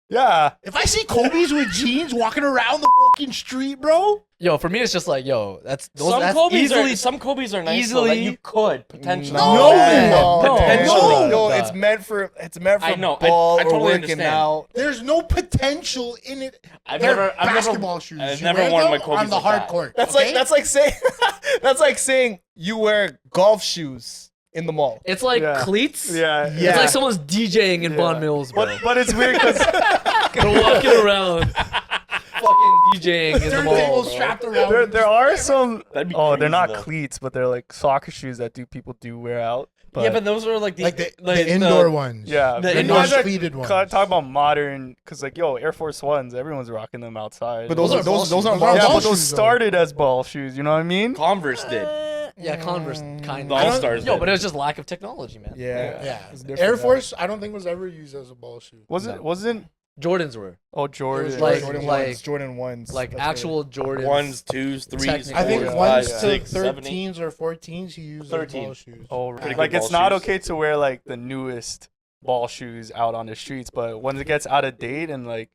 Speaker 6: Yeah.
Speaker 2: If I see Kobe's with jeans walking around the fucking street, bro.
Speaker 4: Yo, for me, it's just like, yo, that's
Speaker 3: Some
Speaker 4: that's
Speaker 3: Kobe's
Speaker 4: easily.
Speaker 3: are nice though, that
Speaker 4: easily-
Speaker 3: you could potentially.
Speaker 6: No,
Speaker 4: man.
Speaker 6: no,
Speaker 3: Potentially.
Speaker 6: no,
Speaker 4: Nah.
Speaker 6: it's meant for
Speaker 3: I know, I
Speaker 6: ball
Speaker 3: totally
Speaker 6: or working
Speaker 3: understand.
Speaker 6: out.
Speaker 2: There's no potential in it.
Speaker 3: I've
Speaker 2: They're
Speaker 3: never
Speaker 2: basketball shoes.
Speaker 3: I've
Speaker 2: You
Speaker 3: never
Speaker 2: wear
Speaker 3: worn
Speaker 2: them
Speaker 3: my Kobe's
Speaker 2: on the
Speaker 3: like
Speaker 2: hard
Speaker 3: that.
Speaker 2: court.
Speaker 6: That's
Speaker 2: okay?
Speaker 6: like saying that's like saying you wear golf shoes in the mall.
Speaker 4: It's like
Speaker 1: Yeah.
Speaker 4: cleats.
Speaker 1: Yeah.
Speaker 6: Yeah.
Speaker 4: It's like someone's DJing in Von
Speaker 1: Yeah.
Speaker 4: Mills, bro.
Speaker 1: But it's weird because
Speaker 4: They're walking around, fucking DJing in the mall.
Speaker 2: Turntable
Speaker 4: bro.
Speaker 2: strapped around.
Speaker 1: there are some.
Speaker 3: That'd be
Speaker 1: Oh, they're
Speaker 3: crazy,
Speaker 1: not
Speaker 3: though.
Speaker 1: cleats, but they're like soccer shoes that people do wear out. But
Speaker 3: Yeah, but those are like the
Speaker 2: like the indoor ones.
Speaker 1: yeah,
Speaker 3: the
Speaker 1: but you
Speaker 3: indoor
Speaker 1: guys are
Speaker 2: cleated ones.
Speaker 1: talk about modern, cause like yo, Air Force Ones, everyone's rocking them outside.
Speaker 6: But
Speaker 2: Those
Speaker 6: those
Speaker 2: are ball
Speaker 6: those
Speaker 2: shoes.
Speaker 6: aren't
Speaker 2: Those aren't
Speaker 6: ball
Speaker 1: yeah,
Speaker 2: ball
Speaker 1: but those
Speaker 2: shoes, though.
Speaker 1: started as ball shoes. You know what I mean?
Speaker 3: Converse did.
Speaker 4: Yeah, Converse kind
Speaker 3: The
Speaker 4: of.
Speaker 3: All-Stars
Speaker 4: Yo,
Speaker 3: did.
Speaker 4: but it was just lack of technology, man.
Speaker 6: Yeah.
Speaker 2: Yeah.
Speaker 6: It's different
Speaker 2: Air
Speaker 6: now.
Speaker 2: Force, I don't think was ever used as a ball shoe.
Speaker 1: Wasn't
Speaker 4: Jordans were
Speaker 1: oh Jordan?
Speaker 4: like-
Speaker 6: Jordan ones.
Speaker 4: like
Speaker 6: That's
Speaker 4: actual Jordans.
Speaker 3: Ones, twos, threes,
Speaker 4: Technically,
Speaker 2: I think
Speaker 4: Yeah.
Speaker 3: fours,
Speaker 2: ones
Speaker 3: five,
Speaker 2: to
Speaker 3: 6, 7, 8.
Speaker 2: 13s or 14s he used as
Speaker 3: 13.
Speaker 2: ball shoes.
Speaker 1: oh,
Speaker 3: Pretty
Speaker 1: like
Speaker 3: good
Speaker 1: it's
Speaker 3: ball
Speaker 1: not
Speaker 3: shoes.
Speaker 1: okay to wear like the newest ball shoes out on the streets, but when it gets out of date and like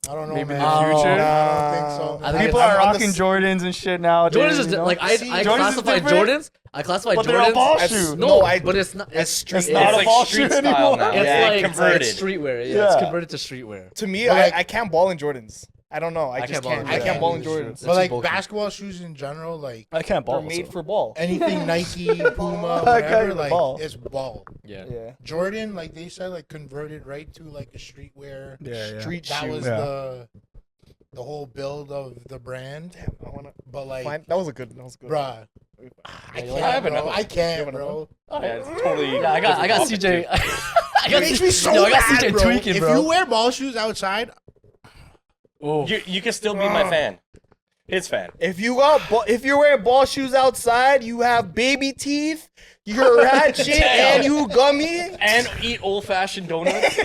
Speaker 2: I don't know,
Speaker 1: maybe
Speaker 2: man.
Speaker 1: in the future,
Speaker 2: I don't think so.
Speaker 4: I think
Speaker 1: people
Speaker 4: it's-
Speaker 1: are
Speaker 6: I'm on
Speaker 1: rocking
Speaker 6: this-
Speaker 1: Jordans and shit nowadays.
Speaker 4: Jordans is
Speaker 1: you know?
Speaker 4: like I
Speaker 6: See,
Speaker 4: I
Speaker 1: Jordans is
Speaker 4: classify
Speaker 1: different,
Speaker 4: Jordans. I classify
Speaker 1: but they're
Speaker 4: Jordans.
Speaker 1: a ball
Speaker 6: as-
Speaker 1: shoe.
Speaker 4: No,
Speaker 6: No, I-
Speaker 4: but it's not.
Speaker 6: As street
Speaker 3: It's
Speaker 1: not
Speaker 3: not
Speaker 1: a
Speaker 3: like
Speaker 1: ball
Speaker 3: street
Speaker 1: shoe
Speaker 3: style
Speaker 1: anymore.
Speaker 3: now.
Speaker 4: It's
Speaker 3: Yeah,
Speaker 4: like
Speaker 3: converted.
Speaker 4: it's streetwear. Yeah, it's
Speaker 1: Yeah.
Speaker 4: converted to streetwear.
Speaker 6: To me,
Speaker 2: But like-
Speaker 6: I can't ball in Jordans. I don't know. I just can't. I can't ball in
Speaker 1: Yeah.
Speaker 6: Jordans.
Speaker 2: But
Speaker 4: It's
Speaker 2: like
Speaker 4: bullshit.
Speaker 2: basketball shoes in general, like
Speaker 1: I can't ball.
Speaker 6: They're made
Speaker 1: so.
Speaker 6: for ball.
Speaker 2: anything Nike, Puma,
Speaker 1: I can't
Speaker 2: whatever,
Speaker 1: even
Speaker 2: like
Speaker 1: ball.
Speaker 2: it's ball.
Speaker 4: Yeah.
Speaker 6: Yeah.
Speaker 2: Jordan, like they said, like converted right to like a streetwear.
Speaker 1: Yeah.
Speaker 6: Street
Speaker 2: That
Speaker 6: shoe.
Speaker 2: was
Speaker 1: Yeah.
Speaker 2: the whole build of the brand.
Speaker 6: Damn, I wanna
Speaker 2: But like,
Speaker 6: find. That was a good. That was good.
Speaker 2: bruh,
Speaker 4: Yeah,
Speaker 2: I
Speaker 4: you
Speaker 2: can't,
Speaker 4: like
Speaker 3: I have
Speaker 2: bro.
Speaker 3: another
Speaker 2: I
Speaker 3: one.
Speaker 2: can't,
Speaker 6: You have
Speaker 2: bro.
Speaker 3: Yeah, it's totally.
Speaker 4: Yeah, I got
Speaker 3: different
Speaker 4: CJ.
Speaker 3: topic,
Speaker 4: I
Speaker 2: It
Speaker 4: got
Speaker 2: makes me so
Speaker 4: yo, I got
Speaker 2: mad,
Speaker 4: CJ
Speaker 2: bro.
Speaker 4: tweaking,
Speaker 2: If
Speaker 4: bro.
Speaker 2: you wear ball shoes outside,
Speaker 4: Oh.
Speaker 3: too. You can still be my fan. His fan.
Speaker 6: If you wear ball shoes outside, you have baby teeth. You're ratchet
Speaker 3: Damn.
Speaker 6: and you gummy.
Speaker 3: And eat old fashioned donuts.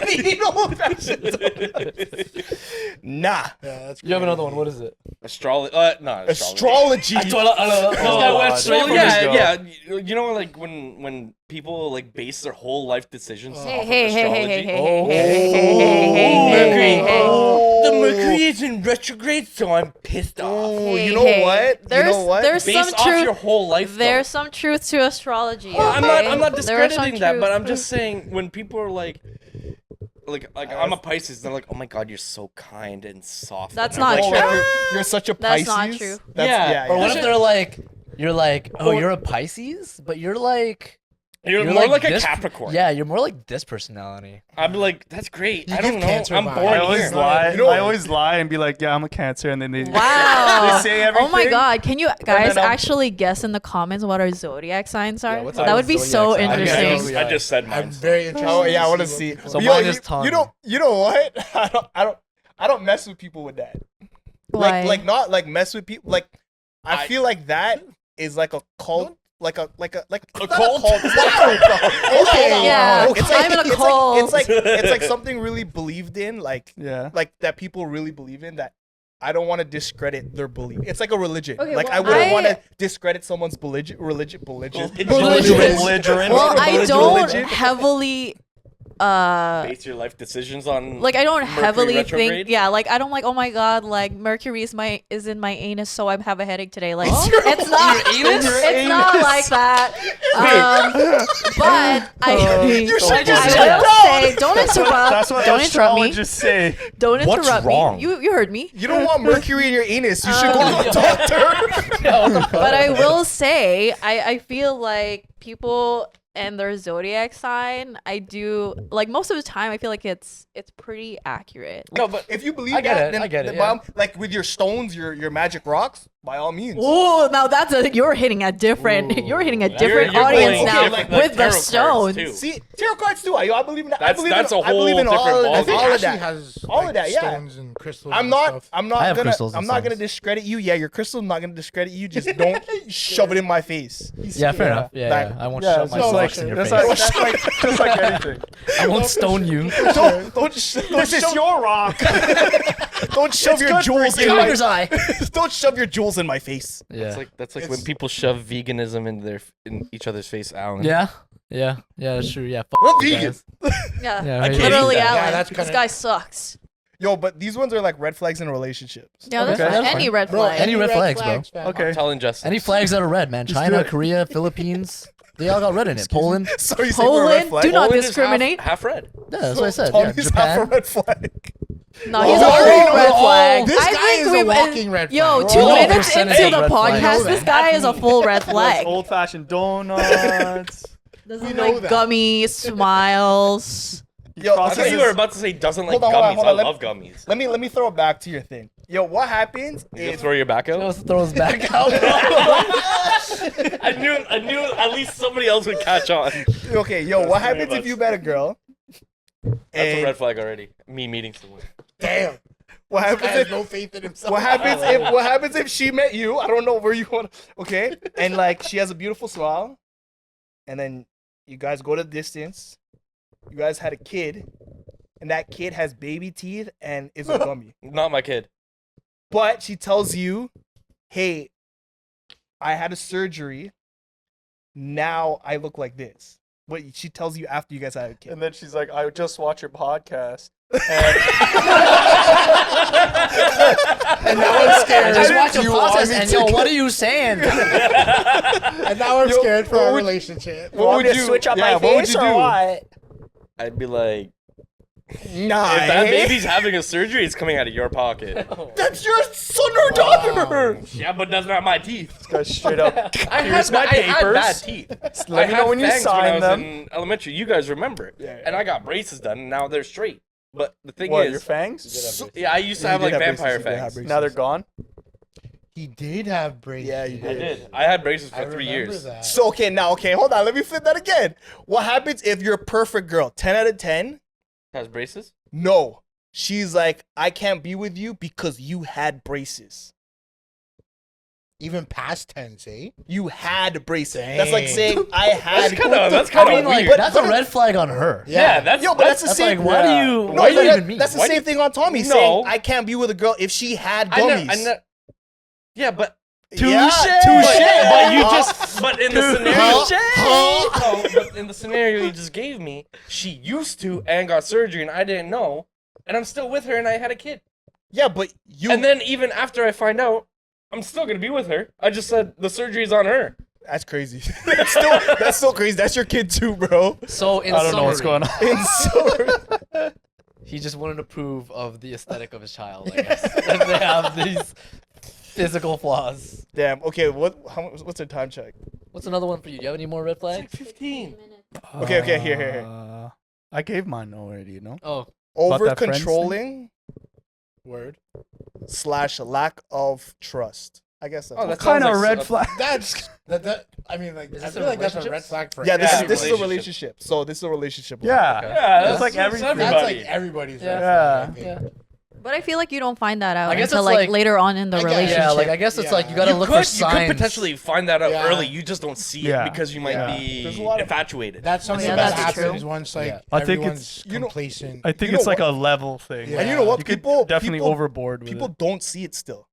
Speaker 6: Nah.
Speaker 2: yeah, that's
Speaker 4: You have another one. What is it?
Speaker 3: Astrology. Not
Speaker 6: Astrology.
Speaker 4: This guy went
Speaker 1: Oh,
Speaker 4: straight
Speaker 3: Well,
Speaker 4: from
Speaker 3: yeah,
Speaker 4: his-
Speaker 3: yeah. You know, like when people like base their whole life decisions off of
Speaker 5: Hey,
Speaker 3: astrology. The Mercury is in retrograde, so I'm pissed off.
Speaker 6: Oh, you know what? You
Speaker 5: There's,
Speaker 6: know what?
Speaker 5: There's
Speaker 3: Based
Speaker 5: some
Speaker 3: off your
Speaker 5: truth.
Speaker 3: whole life. though.
Speaker 5: There's some truth to astrology.
Speaker 3: Well, I'm not
Speaker 5: okay? There is some
Speaker 3: discrediting that, but
Speaker 5: truth.
Speaker 3: I'm just saying when people are like I'm a Pisces, they're like, oh my god, you're so kind and soft.
Speaker 5: That's
Speaker 3: And I'm
Speaker 5: not
Speaker 3: like,
Speaker 5: true.
Speaker 6: You're such a
Speaker 5: That's
Speaker 6: Pisces.
Speaker 5: not true.
Speaker 3: Yeah.
Speaker 4: Or what
Speaker 3: Yeah.
Speaker 4: if they're like, you're like, oh,
Speaker 3: Or-
Speaker 4: you're a Pisces, but you're like,
Speaker 3: You're more like a
Speaker 4: this-
Speaker 3: Capricorn.
Speaker 4: Yeah, you're more like this personality.
Speaker 3: I'm like, that's great.
Speaker 2: You
Speaker 3: I don't
Speaker 2: give
Speaker 3: know.
Speaker 2: Cancer
Speaker 3: I'm
Speaker 2: vibes.
Speaker 3: born
Speaker 1: I
Speaker 3: here.
Speaker 1: always lie.
Speaker 6: You know-
Speaker 1: I always lie and be like, yeah, I'm a Cancer, and then they
Speaker 5: Wow.
Speaker 1: they say
Speaker 5: Oh my
Speaker 1: everything.
Speaker 5: god. Can you guys
Speaker 1: then I'm-
Speaker 5: actually guess in the comments what our zodiac signs are?
Speaker 4: what's
Speaker 5: That
Speaker 4: our
Speaker 5: would be
Speaker 4: zodiac
Speaker 5: so
Speaker 4: sign?
Speaker 5: interesting.
Speaker 3: I just said
Speaker 2: I'm
Speaker 3: mine.
Speaker 2: very interested.
Speaker 6: Oh yeah, I want to
Speaker 2: what
Speaker 6: see.
Speaker 2: people-
Speaker 4: So
Speaker 6: Yo,
Speaker 4: mine is
Speaker 6: you
Speaker 4: Tommy.
Speaker 6: know what? I don't mess with people with that.
Speaker 5: Why?
Speaker 6: Like not like mess with people. Like I feel like that is like a cult. Like a cult. It's not a cult. Okay,
Speaker 5: Yeah,
Speaker 6: it's like,
Speaker 5: I'm in a
Speaker 6: it's
Speaker 5: cult.
Speaker 6: It's like something really believed in. Like
Speaker 1: Yeah.
Speaker 6: like that people really believe in that. I don't want to discredit their belief. It's like a religion.
Speaker 5: Okay,
Speaker 6: like
Speaker 5: well,
Speaker 6: I wouldn't
Speaker 5: I-
Speaker 6: want to discredit someone's religion.
Speaker 1: Belligerent.
Speaker 5: Well, I don't
Speaker 6: religion.
Speaker 5: heavily
Speaker 3: Base your life decisions on
Speaker 5: like I don't
Speaker 3: Mercury
Speaker 5: heavily
Speaker 3: retrograde?
Speaker 5: think like I don't like, oh my god, like Mercury is in my anus, so I have a headache today. Like it's not it's not like that. But
Speaker 6: You should just
Speaker 5: I will say, don't interrupt.
Speaker 1: That's what
Speaker 5: Don't interrupt me.
Speaker 1: astrologers say.
Speaker 5: Don't
Speaker 3: What's
Speaker 5: interrupt
Speaker 3: wrong?
Speaker 5: me. You heard me.
Speaker 6: You don't want mercury in your anus. You should go to a doctor.
Speaker 5: But I will say, I feel like people and their zodiac sign, I do like most of the time. I feel like it's pretty accurate.
Speaker 3: No, but
Speaker 6: If you believe
Speaker 4: I get
Speaker 6: that,
Speaker 4: it,
Speaker 6: then
Speaker 4: I get it,
Speaker 6: then
Speaker 4: yeah.
Speaker 6: like with your stones, your magic rocks, by all means.
Speaker 5: Oh, now you're hitting a different you're hitting a
Speaker 3: You're-
Speaker 5: different
Speaker 3: you're
Speaker 5: audience
Speaker 3: going
Speaker 5: now
Speaker 6: different,
Speaker 3: like
Speaker 5: with the
Speaker 3: tarot cards,
Speaker 5: stones.
Speaker 3: too.
Speaker 6: See, tarot cards too. I believe in that.
Speaker 3: That's-
Speaker 6: I believe
Speaker 3: that's
Speaker 6: in,
Speaker 3: a
Speaker 6: I believe in
Speaker 3: whole
Speaker 6: all,
Speaker 3: different
Speaker 6: of-
Speaker 2: I think
Speaker 6: all of
Speaker 2: Ashley
Speaker 6: that.
Speaker 2: has
Speaker 6: All of
Speaker 2: like,
Speaker 6: that, yeah.
Speaker 2: stones and crystals.
Speaker 6: I'm
Speaker 2: and
Speaker 6: not.
Speaker 2: stuff.
Speaker 6: I'm
Speaker 4: I
Speaker 6: not
Speaker 4: have
Speaker 6: gonna.
Speaker 4: crystals and
Speaker 6: I'm not gonna
Speaker 4: stones.
Speaker 6: discredit you. Yeah, your crystal. I'm not gonna discredit you. Just don't shove it in my face.
Speaker 4: Yeah, fair enough. Yeah,
Speaker 6: Like-
Speaker 4: yeah. I won't
Speaker 1: Yeah,
Speaker 4: shove
Speaker 1: it's
Speaker 4: my
Speaker 1: just like
Speaker 4: socks in your
Speaker 1: that's
Speaker 4: face.
Speaker 1: like that's like just like anything.
Speaker 4: I won't stone you.
Speaker 6: Don't
Speaker 1: This is your rock.
Speaker 6: don't shove your jewels in my.
Speaker 4: Tiger's eye.
Speaker 6: Don't shove your jewels in my face.
Speaker 4: Yeah.
Speaker 3: that's like when
Speaker 6: It's-
Speaker 3: people shove veganism in each other's face, Alan.
Speaker 4: Yeah. Yeah. Yeah, that's true. Yeah. Fuck
Speaker 6: What
Speaker 4: you
Speaker 6: vegan?
Speaker 4: guys.
Speaker 5: Yeah,
Speaker 4: Yeah,
Speaker 3: I can't
Speaker 5: literally,
Speaker 3: eat that.
Speaker 5: Alan.
Speaker 2: Yeah, that's
Speaker 5: this
Speaker 2: kinda-
Speaker 5: guy sucks.
Speaker 6: Yo, but these ones are like red flags in relationships.
Speaker 5: Yeah, that's
Speaker 4: Okay,
Speaker 5: fine.
Speaker 4: that's
Speaker 5: Any
Speaker 4: fine.
Speaker 5: red
Speaker 2: Bro,
Speaker 5: flag.
Speaker 4: Any red flags, bro.
Speaker 2: fam.
Speaker 1: Okay.
Speaker 3: Telling Justin.
Speaker 4: Any flags that are red, man. China,
Speaker 1: do it.
Speaker 4: Korea, Philippines. They all got red in it. Poland.
Speaker 6: So you say we're a red
Speaker 5: Poland,
Speaker 6: flag?
Speaker 5: do not
Speaker 3: Poland is
Speaker 5: discriminate.
Speaker 3: half red.
Speaker 4: Yeah, that's what I said. Yeah,
Speaker 6: Tommy's half a
Speaker 4: Japan.
Speaker 6: red flag.
Speaker 5: No, he's
Speaker 6: Oh,
Speaker 5: a full red
Speaker 6: oh,
Speaker 5: flag.
Speaker 2: this
Speaker 5: I
Speaker 2: guy
Speaker 5: think
Speaker 2: is a
Speaker 5: we've
Speaker 2: walking red
Speaker 5: Yo,
Speaker 2: flag.
Speaker 5: 2
Speaker 4: Oh,
Speaker 5: minutes
Speaker 4: percentage
Speaker 5: into the
Speaker 4: red flag.
Speaker 5: podcast, this guy is a full red flag.
Speaker 1: Old fashioned donuts.
Speaker 5: Doesn't
Speaker 2: know
Speaker 5: like
Speaker 2: that.
Speaker 5: gummies, smiles.
Speaker 6: Yo,
Speaker 3: I
Speaker 1: Processes-
Speaker 3: thought you were about to say doesn't like
Speaker 6: Hold on,
Speaker 3: gummies.
Speaker 6: hold on,
Speaker 3: I
Speaker 6: let-
Speaker 3: love gummies.
Speaker 6: Let me throw it back to your thing. Yo, what happens
Speaker 3: You gonna
Speaker 6: if
Speaker 3: throw your back out?
Speaker 4: Just throws back out.
Speaker 3: I knew at least somebody else would catch on.
Speaker 6: okay, yo, what happens
Speaker 3: very
Speaker 6: if you
Speaker 3: much.
Speaker 6: met a girl?
Speaker 3: That's
Speaker 6: and
Speaker 3: a red flag already. Me meeting someone.
Speaker 2: Damn.
Speaker 6: What
Speaker 2: This guy
Speaker 6: happens
Speaker 2: has
Speaker 6: if
Speaker 2: no faith in himself.
Speaker 6: what happens if she met you? I don't know where you want. Okay, and like she has a beautiful smile, and then you guys go to the distance. You guys had a kid, and that kid has baby teeth and is a gummy.
Speaker 3: Not my kid.
Speaker 6: But she tells you, "Hey, I had a surgery. Now I look like this." But she tells you after you guys had a kid.
Speaker 1: And then she's like, I just watched your podcast. And
Speaker 2: And now I'm scared.
Speaker 4: Just watch the
Speaker 2: You
Speaker 4: process
Speaker 2: want me
Speaker 4: and
Speaker 2: to-
Speaker 4: yo, what are you saying?
Speaker 2: And now I'm
Speaker 6: Yo,
Speaker 2: scared for
Speaker 6: what
Speaker 2: our
Speaker 6: would-
Speaker 2: relationship.
Speaker 6: What would you
Speaker 1: switch up
Speaker 6: yeah,
Speaker 1: my
Speaker 6: what would
Speaker 1: face
Speaker 6: you
Speaker 1: or
Speaker 6: do?
Speaker 1: what?
Speaker 3: I'd be like,
Speaker 6: Nah,
Speaker 3: if that
Speaker 6: eh?
Speaker 3: baby's having a surgery, it's coming out of your pocket.
Speaker 6: That's your son or daughter.
Speaker 3: Yeah, but that's not my teeth.
Speaker 1: Guys, straight up.
Speaker 3: I
Speaker 1: Here's my
Speaker 3: I had
Speaker 1: papers.
Speaker 3: bad teeth.
Speaker 1: Let me know when you
Speaker 3: fangs
Speaker 1: sign
Speaker 3: I was
Speaker 1: them.
Speaker 3: in elementary. You guys remember?
Speaker 6: Yeah.
Speaker 3: And I got braces done, and now they're straight. But the thing
Speaker 1: What,
Speaker 3: is,
Speaker 1: your fangs?
Speaker 3: yeah, I used to have like vampire fangs.
Speaker 1: Now they're gone?
Speaker 2: He did have braces.
Speaker 6: Yeah, you
Speaker 3: I did. I had braces for 3 years.
Speaker 2: That.
Speaker 6: So okay, hold on. Let me flip that again. What happens if you're a perfect girl? 10 out of 10?
Speaker 3: Has braces?
Speaker 6: No. She's like, I can't be with you because you had braces.
Speaker 2: Even past tense, eh?
Speaker 6: You had braces. That's like
Speaker 2: Dang.
Speaker 6: saying I had.
Speaker 3: That's
Speaker 4: I
Speaker 3: kind
Speaker 4: mean,
Speaker 3: of
Speaker 4: like,
Speaker 3: weird.
Speaker 4: that's a red flag on her.
Speaker 3: Yeah, that's
Speaker 6: Yo, but that's the
Speaker 4: That's
Speaker 6: same.
Speaker 4: like, why do you?
Speaker 6: No,
Speaker 4: What does that
Speaker 6: that-
Speaker 4: even mean?
Speaker 6: that's the
Speaker 3: Why
Speaker 6: same
Speaker 3: do-
Speaker 6: thing on Tommy
Speaker 3: No.
Speaker 6: saying I can't be with a girl if she had gummies.
Speaker 3: Yeah, but
Speaker 6: Yeah,
Speaker 3: but you
Speaker 6: Huh?
Speaker 3: just but in the scenario no, but in the scenario you just gave me, she used to and got surgery and I didn't know, and I'm still with her and I had a kid.
Speaker 6: Yeah, but you.
Speaker 3: And then even after I find out, I'm still gonna be with her. I just said the surgery's on her.
Speaker 6: That's crazy. that's still crazy. That's your kid too, bro.
Speaker 4: So in
Speaker 1: I don't know what's
Speaker 4: summary,
Speaker 1: going on.
Speaker 4: he just wanted to prove of the aesthetic of his child. I guess and they have these physical flaws.
Speaker 6: Damn. Okay. What's our time check?
Speaker 4: What's another one for you? Do you have any more red flags?
Speaker 3: 15.
Speaker 6: Okay, here.
Speaker 1: I gave mine already, you know?
Speaker 4: Oh,
Speaker 1: About
Speaker 6: Over
Speaker 1: that friends
Speaker 6: controlling.
Speaker 2: Word.
Speaker 6: / lack of trust. I guess that's.
Speaker 3: Oh,
Speaker 6: what-
Speaker 3: that
Speaker 1: Kind
Speaker 3: sounds
Speaker 1: of
Speaker 3: like
Speaker 1: red
Speaker 3: a-
Speaker 1: flag.
Speaker 2: That's that. I mean, like,
Speaker 4: Is
Speaker 2: I
Speaker 4: this
Speaker 2: feel
Speaker 4: a
Speaker 2: like that's a red
Speaker 4: relationships?
Speaker 2: flag for.
Speaker 6: yeah, this
Speaker 3: Yeah,
Speaker 6: is a
Speaker 3: relationship.
Speaker 6: relationship. So this is a relationship.
Speaker 1: Yeah.
Speaker 3: Okay.
Speaker 1: Yeah, that's
Speaker 2: That's
Speaker 1: like
Speaker 3: That's
Speaker 1: everything.
Speaker 3: everybody.
Speaker 2: That's like everybody's.
Speaker 4: Yeah.
Speaker 2: red flag, I think.
Speaker 4: yeah.
Speaker 5: But I feel like you don't find that out
Speaker 4: I guess
Speaker 5: until
Speaker 4: it's
Speaker 5: like
Speaker 4: like-
Speaker 5: later on in the
Speaker 2: I guess.
Speaker 5: relationship.
Speaker 4: Yeah, like I guess it's like you gotta look for
Speaker 3: You
Speaker 4: signs.
Speaker 3: could potentially find that out
Speaker 2: Yeah.
Speaker 3: early. You just don't see it
Speaker 1: Yeah.
Speaker 3: because you might
Speaker 1: Yeah.
Speaker 6: There's a
Speaker 3: be
Speaker 6: lot of-
Speaker 3: infatuated.
Speaker 2: That's something
Speaker 5: Yeah,
Speaker 2: that
Speaker 5: that's
Speaker 2: happens
Speaker 5: true.
Speaker 2: once like
Speaker 4: Yeah.
Speaker 1: I think
Speaker 2: everyone's
Speaker 6: you know-
Speaker 2: complacent.
Speaker 1: I think
Speaker 6: You know
Speaker 1: it's like
Speaker 6: what?
Speaker 1: a level thing.
Speaker 2: Yeah.
Speaker 6: And you know what?
Speaker 1: You could
Speaker 6: People
Speaker 1: definitely
Speaker 6: people,
Speaker 1: overboard with
Speaker 6: people
Speaker 1: it.
Speaker 6: don't see it still.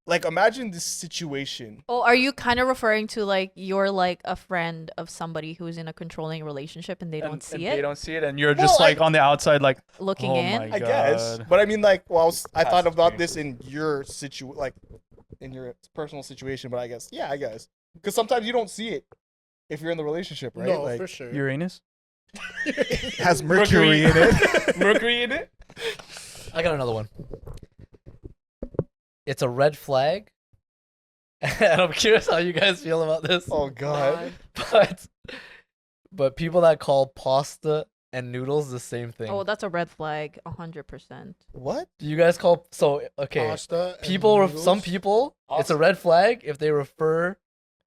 Speaker 6: Like imagine this situation.
Speaker 5: Oh, are you kind of referring to like you're like a friend of somebody who's in a controlling relationship and they don't see
Speaker 1: They
Speaker 5: it,
Speaker 1: don't see it, and you're
Speaker 6: Well,
Speaker 1: just like
Speaker 6: I-
Speaker 1: on the outside, like,
Speaker 5: looking
Speaker 1: oh
Speaker 5: in?
Speaker 1: my
Speaker 6: I guess,
Speaker 1: God.
Speaker 6: but I mean, like, well, I thought
Speaker 3: Past
Speaker 6: about this in your like in your personal situation, but I guess, because sometimes you don't see it if you're in the relationship, right?
Speaker 2: No,
Speaker 6: like,
Speaker 2: for sure.
Speaker 1: Uranus.
Speaker 6: has Mercury in it.
Speaker 3: Mercury in it.
Speaker 4: I got another one. It's a red flag. And I'm curious how you guys feel about this.
Speaker 6: Oh God.
Speaker 4: But people that call pasta and noodles the same thing.
Speaker 5: Oh, that's a red flag, 100%.
Speaker 6: What?
Speaker 4: Do you guys call okay?
Speaker 2: Pasta. and
Speaker 4: People,
Speaker 2: noodles.
Speaker 4: some people, it's a red flag if they refer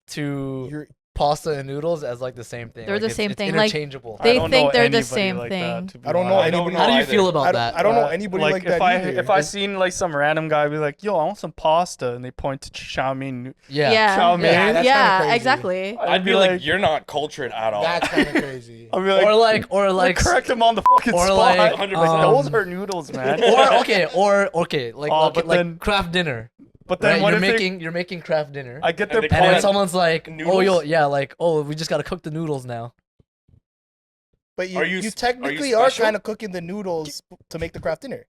Speaker 4: to
Speaker 6: You're
Speaker 4: pasta and noodles as like the same thing.
Speaker 5: They're
Speaker 4: Like,
Speaker 5: the
Speaker 4: it's-
Speaker 5: same
Speaker 4: it's
Speaker 5: thing, like,
Speaker 4: interchangeable.
Speaker 1: I
Speaker 5: They
Speaker 1: don't
Speaker 5: think
Speaker 1: know
Speaker 5: they're the
Speaker 1: anybody
Speaker 5: same
Speaker 1: like
Speaker 5: thing.
Speaker 1: that, to be
Speaker 6: I don't know
Speaker 1: honest.
Speaker 6: anybody.
Speaker 4: How do you
Speaker 3: either.
Speaker 4: feel about
Speaker 6: I
Speaker 4: that?
Speaker 6: don't know anybody like that either.
Speaker 1: If I seen like some random guy be like, "Yo, I want some pasta," and they point to chow mein,
Speaker 4: Yeah.
Speaker 1: chow mein,
Speaker 2: Yeah, that's
Speaker 5: yeah,
Speaker 2: kinda crazy.
Speaker 5: exactly.
Speaker 3: I'd be like, you're not cultured at all.
Speaker 2: That's kind of crazy.
Speaker 1: I'll be like,
Speaker 4: Or like
Speaker 1: correct him on the fucking
Speaker 4: or
Speaker 1: spot.
Speaker 4: like,
Speaker 3: 100%.
Speaker 1: Those are noodles, man.
Speaker 4: okay, like
Speaker 1: Oh,
Speaker 4: okay,
Speaker 1: but
Speaker 4: like
Speaker 1: then-
Speaker 4: craft dinner.
Speaker 1: But then
Speaker 4: Right?
Speaker 1: what
Speaker 4: You're
Speaker 1: if
Speaker 4: making you're making craft dinner.
Speaker 1: I get
Speaker 3: And
Speaker 1: their
Speaker 3: they
Speaker 4: and
Speaker 3: call
Speaker 4: then
Speaker 3: it
Speaker 4: someone's like, "Oh,
Speaker 3: noodles?
Speaker 4: yo, yeah, like, oh, we just gotta cook the noodles now."
Speaker 6: But
Speaker 3: Are you
Speaker 6: you
Speaker 3: s-
Speaker 6: technically
Speaker 3: are you
Speaker 6: are
Speaker 3: special?
Speaker 6: kind of cooking the noodles to make the craft dinner.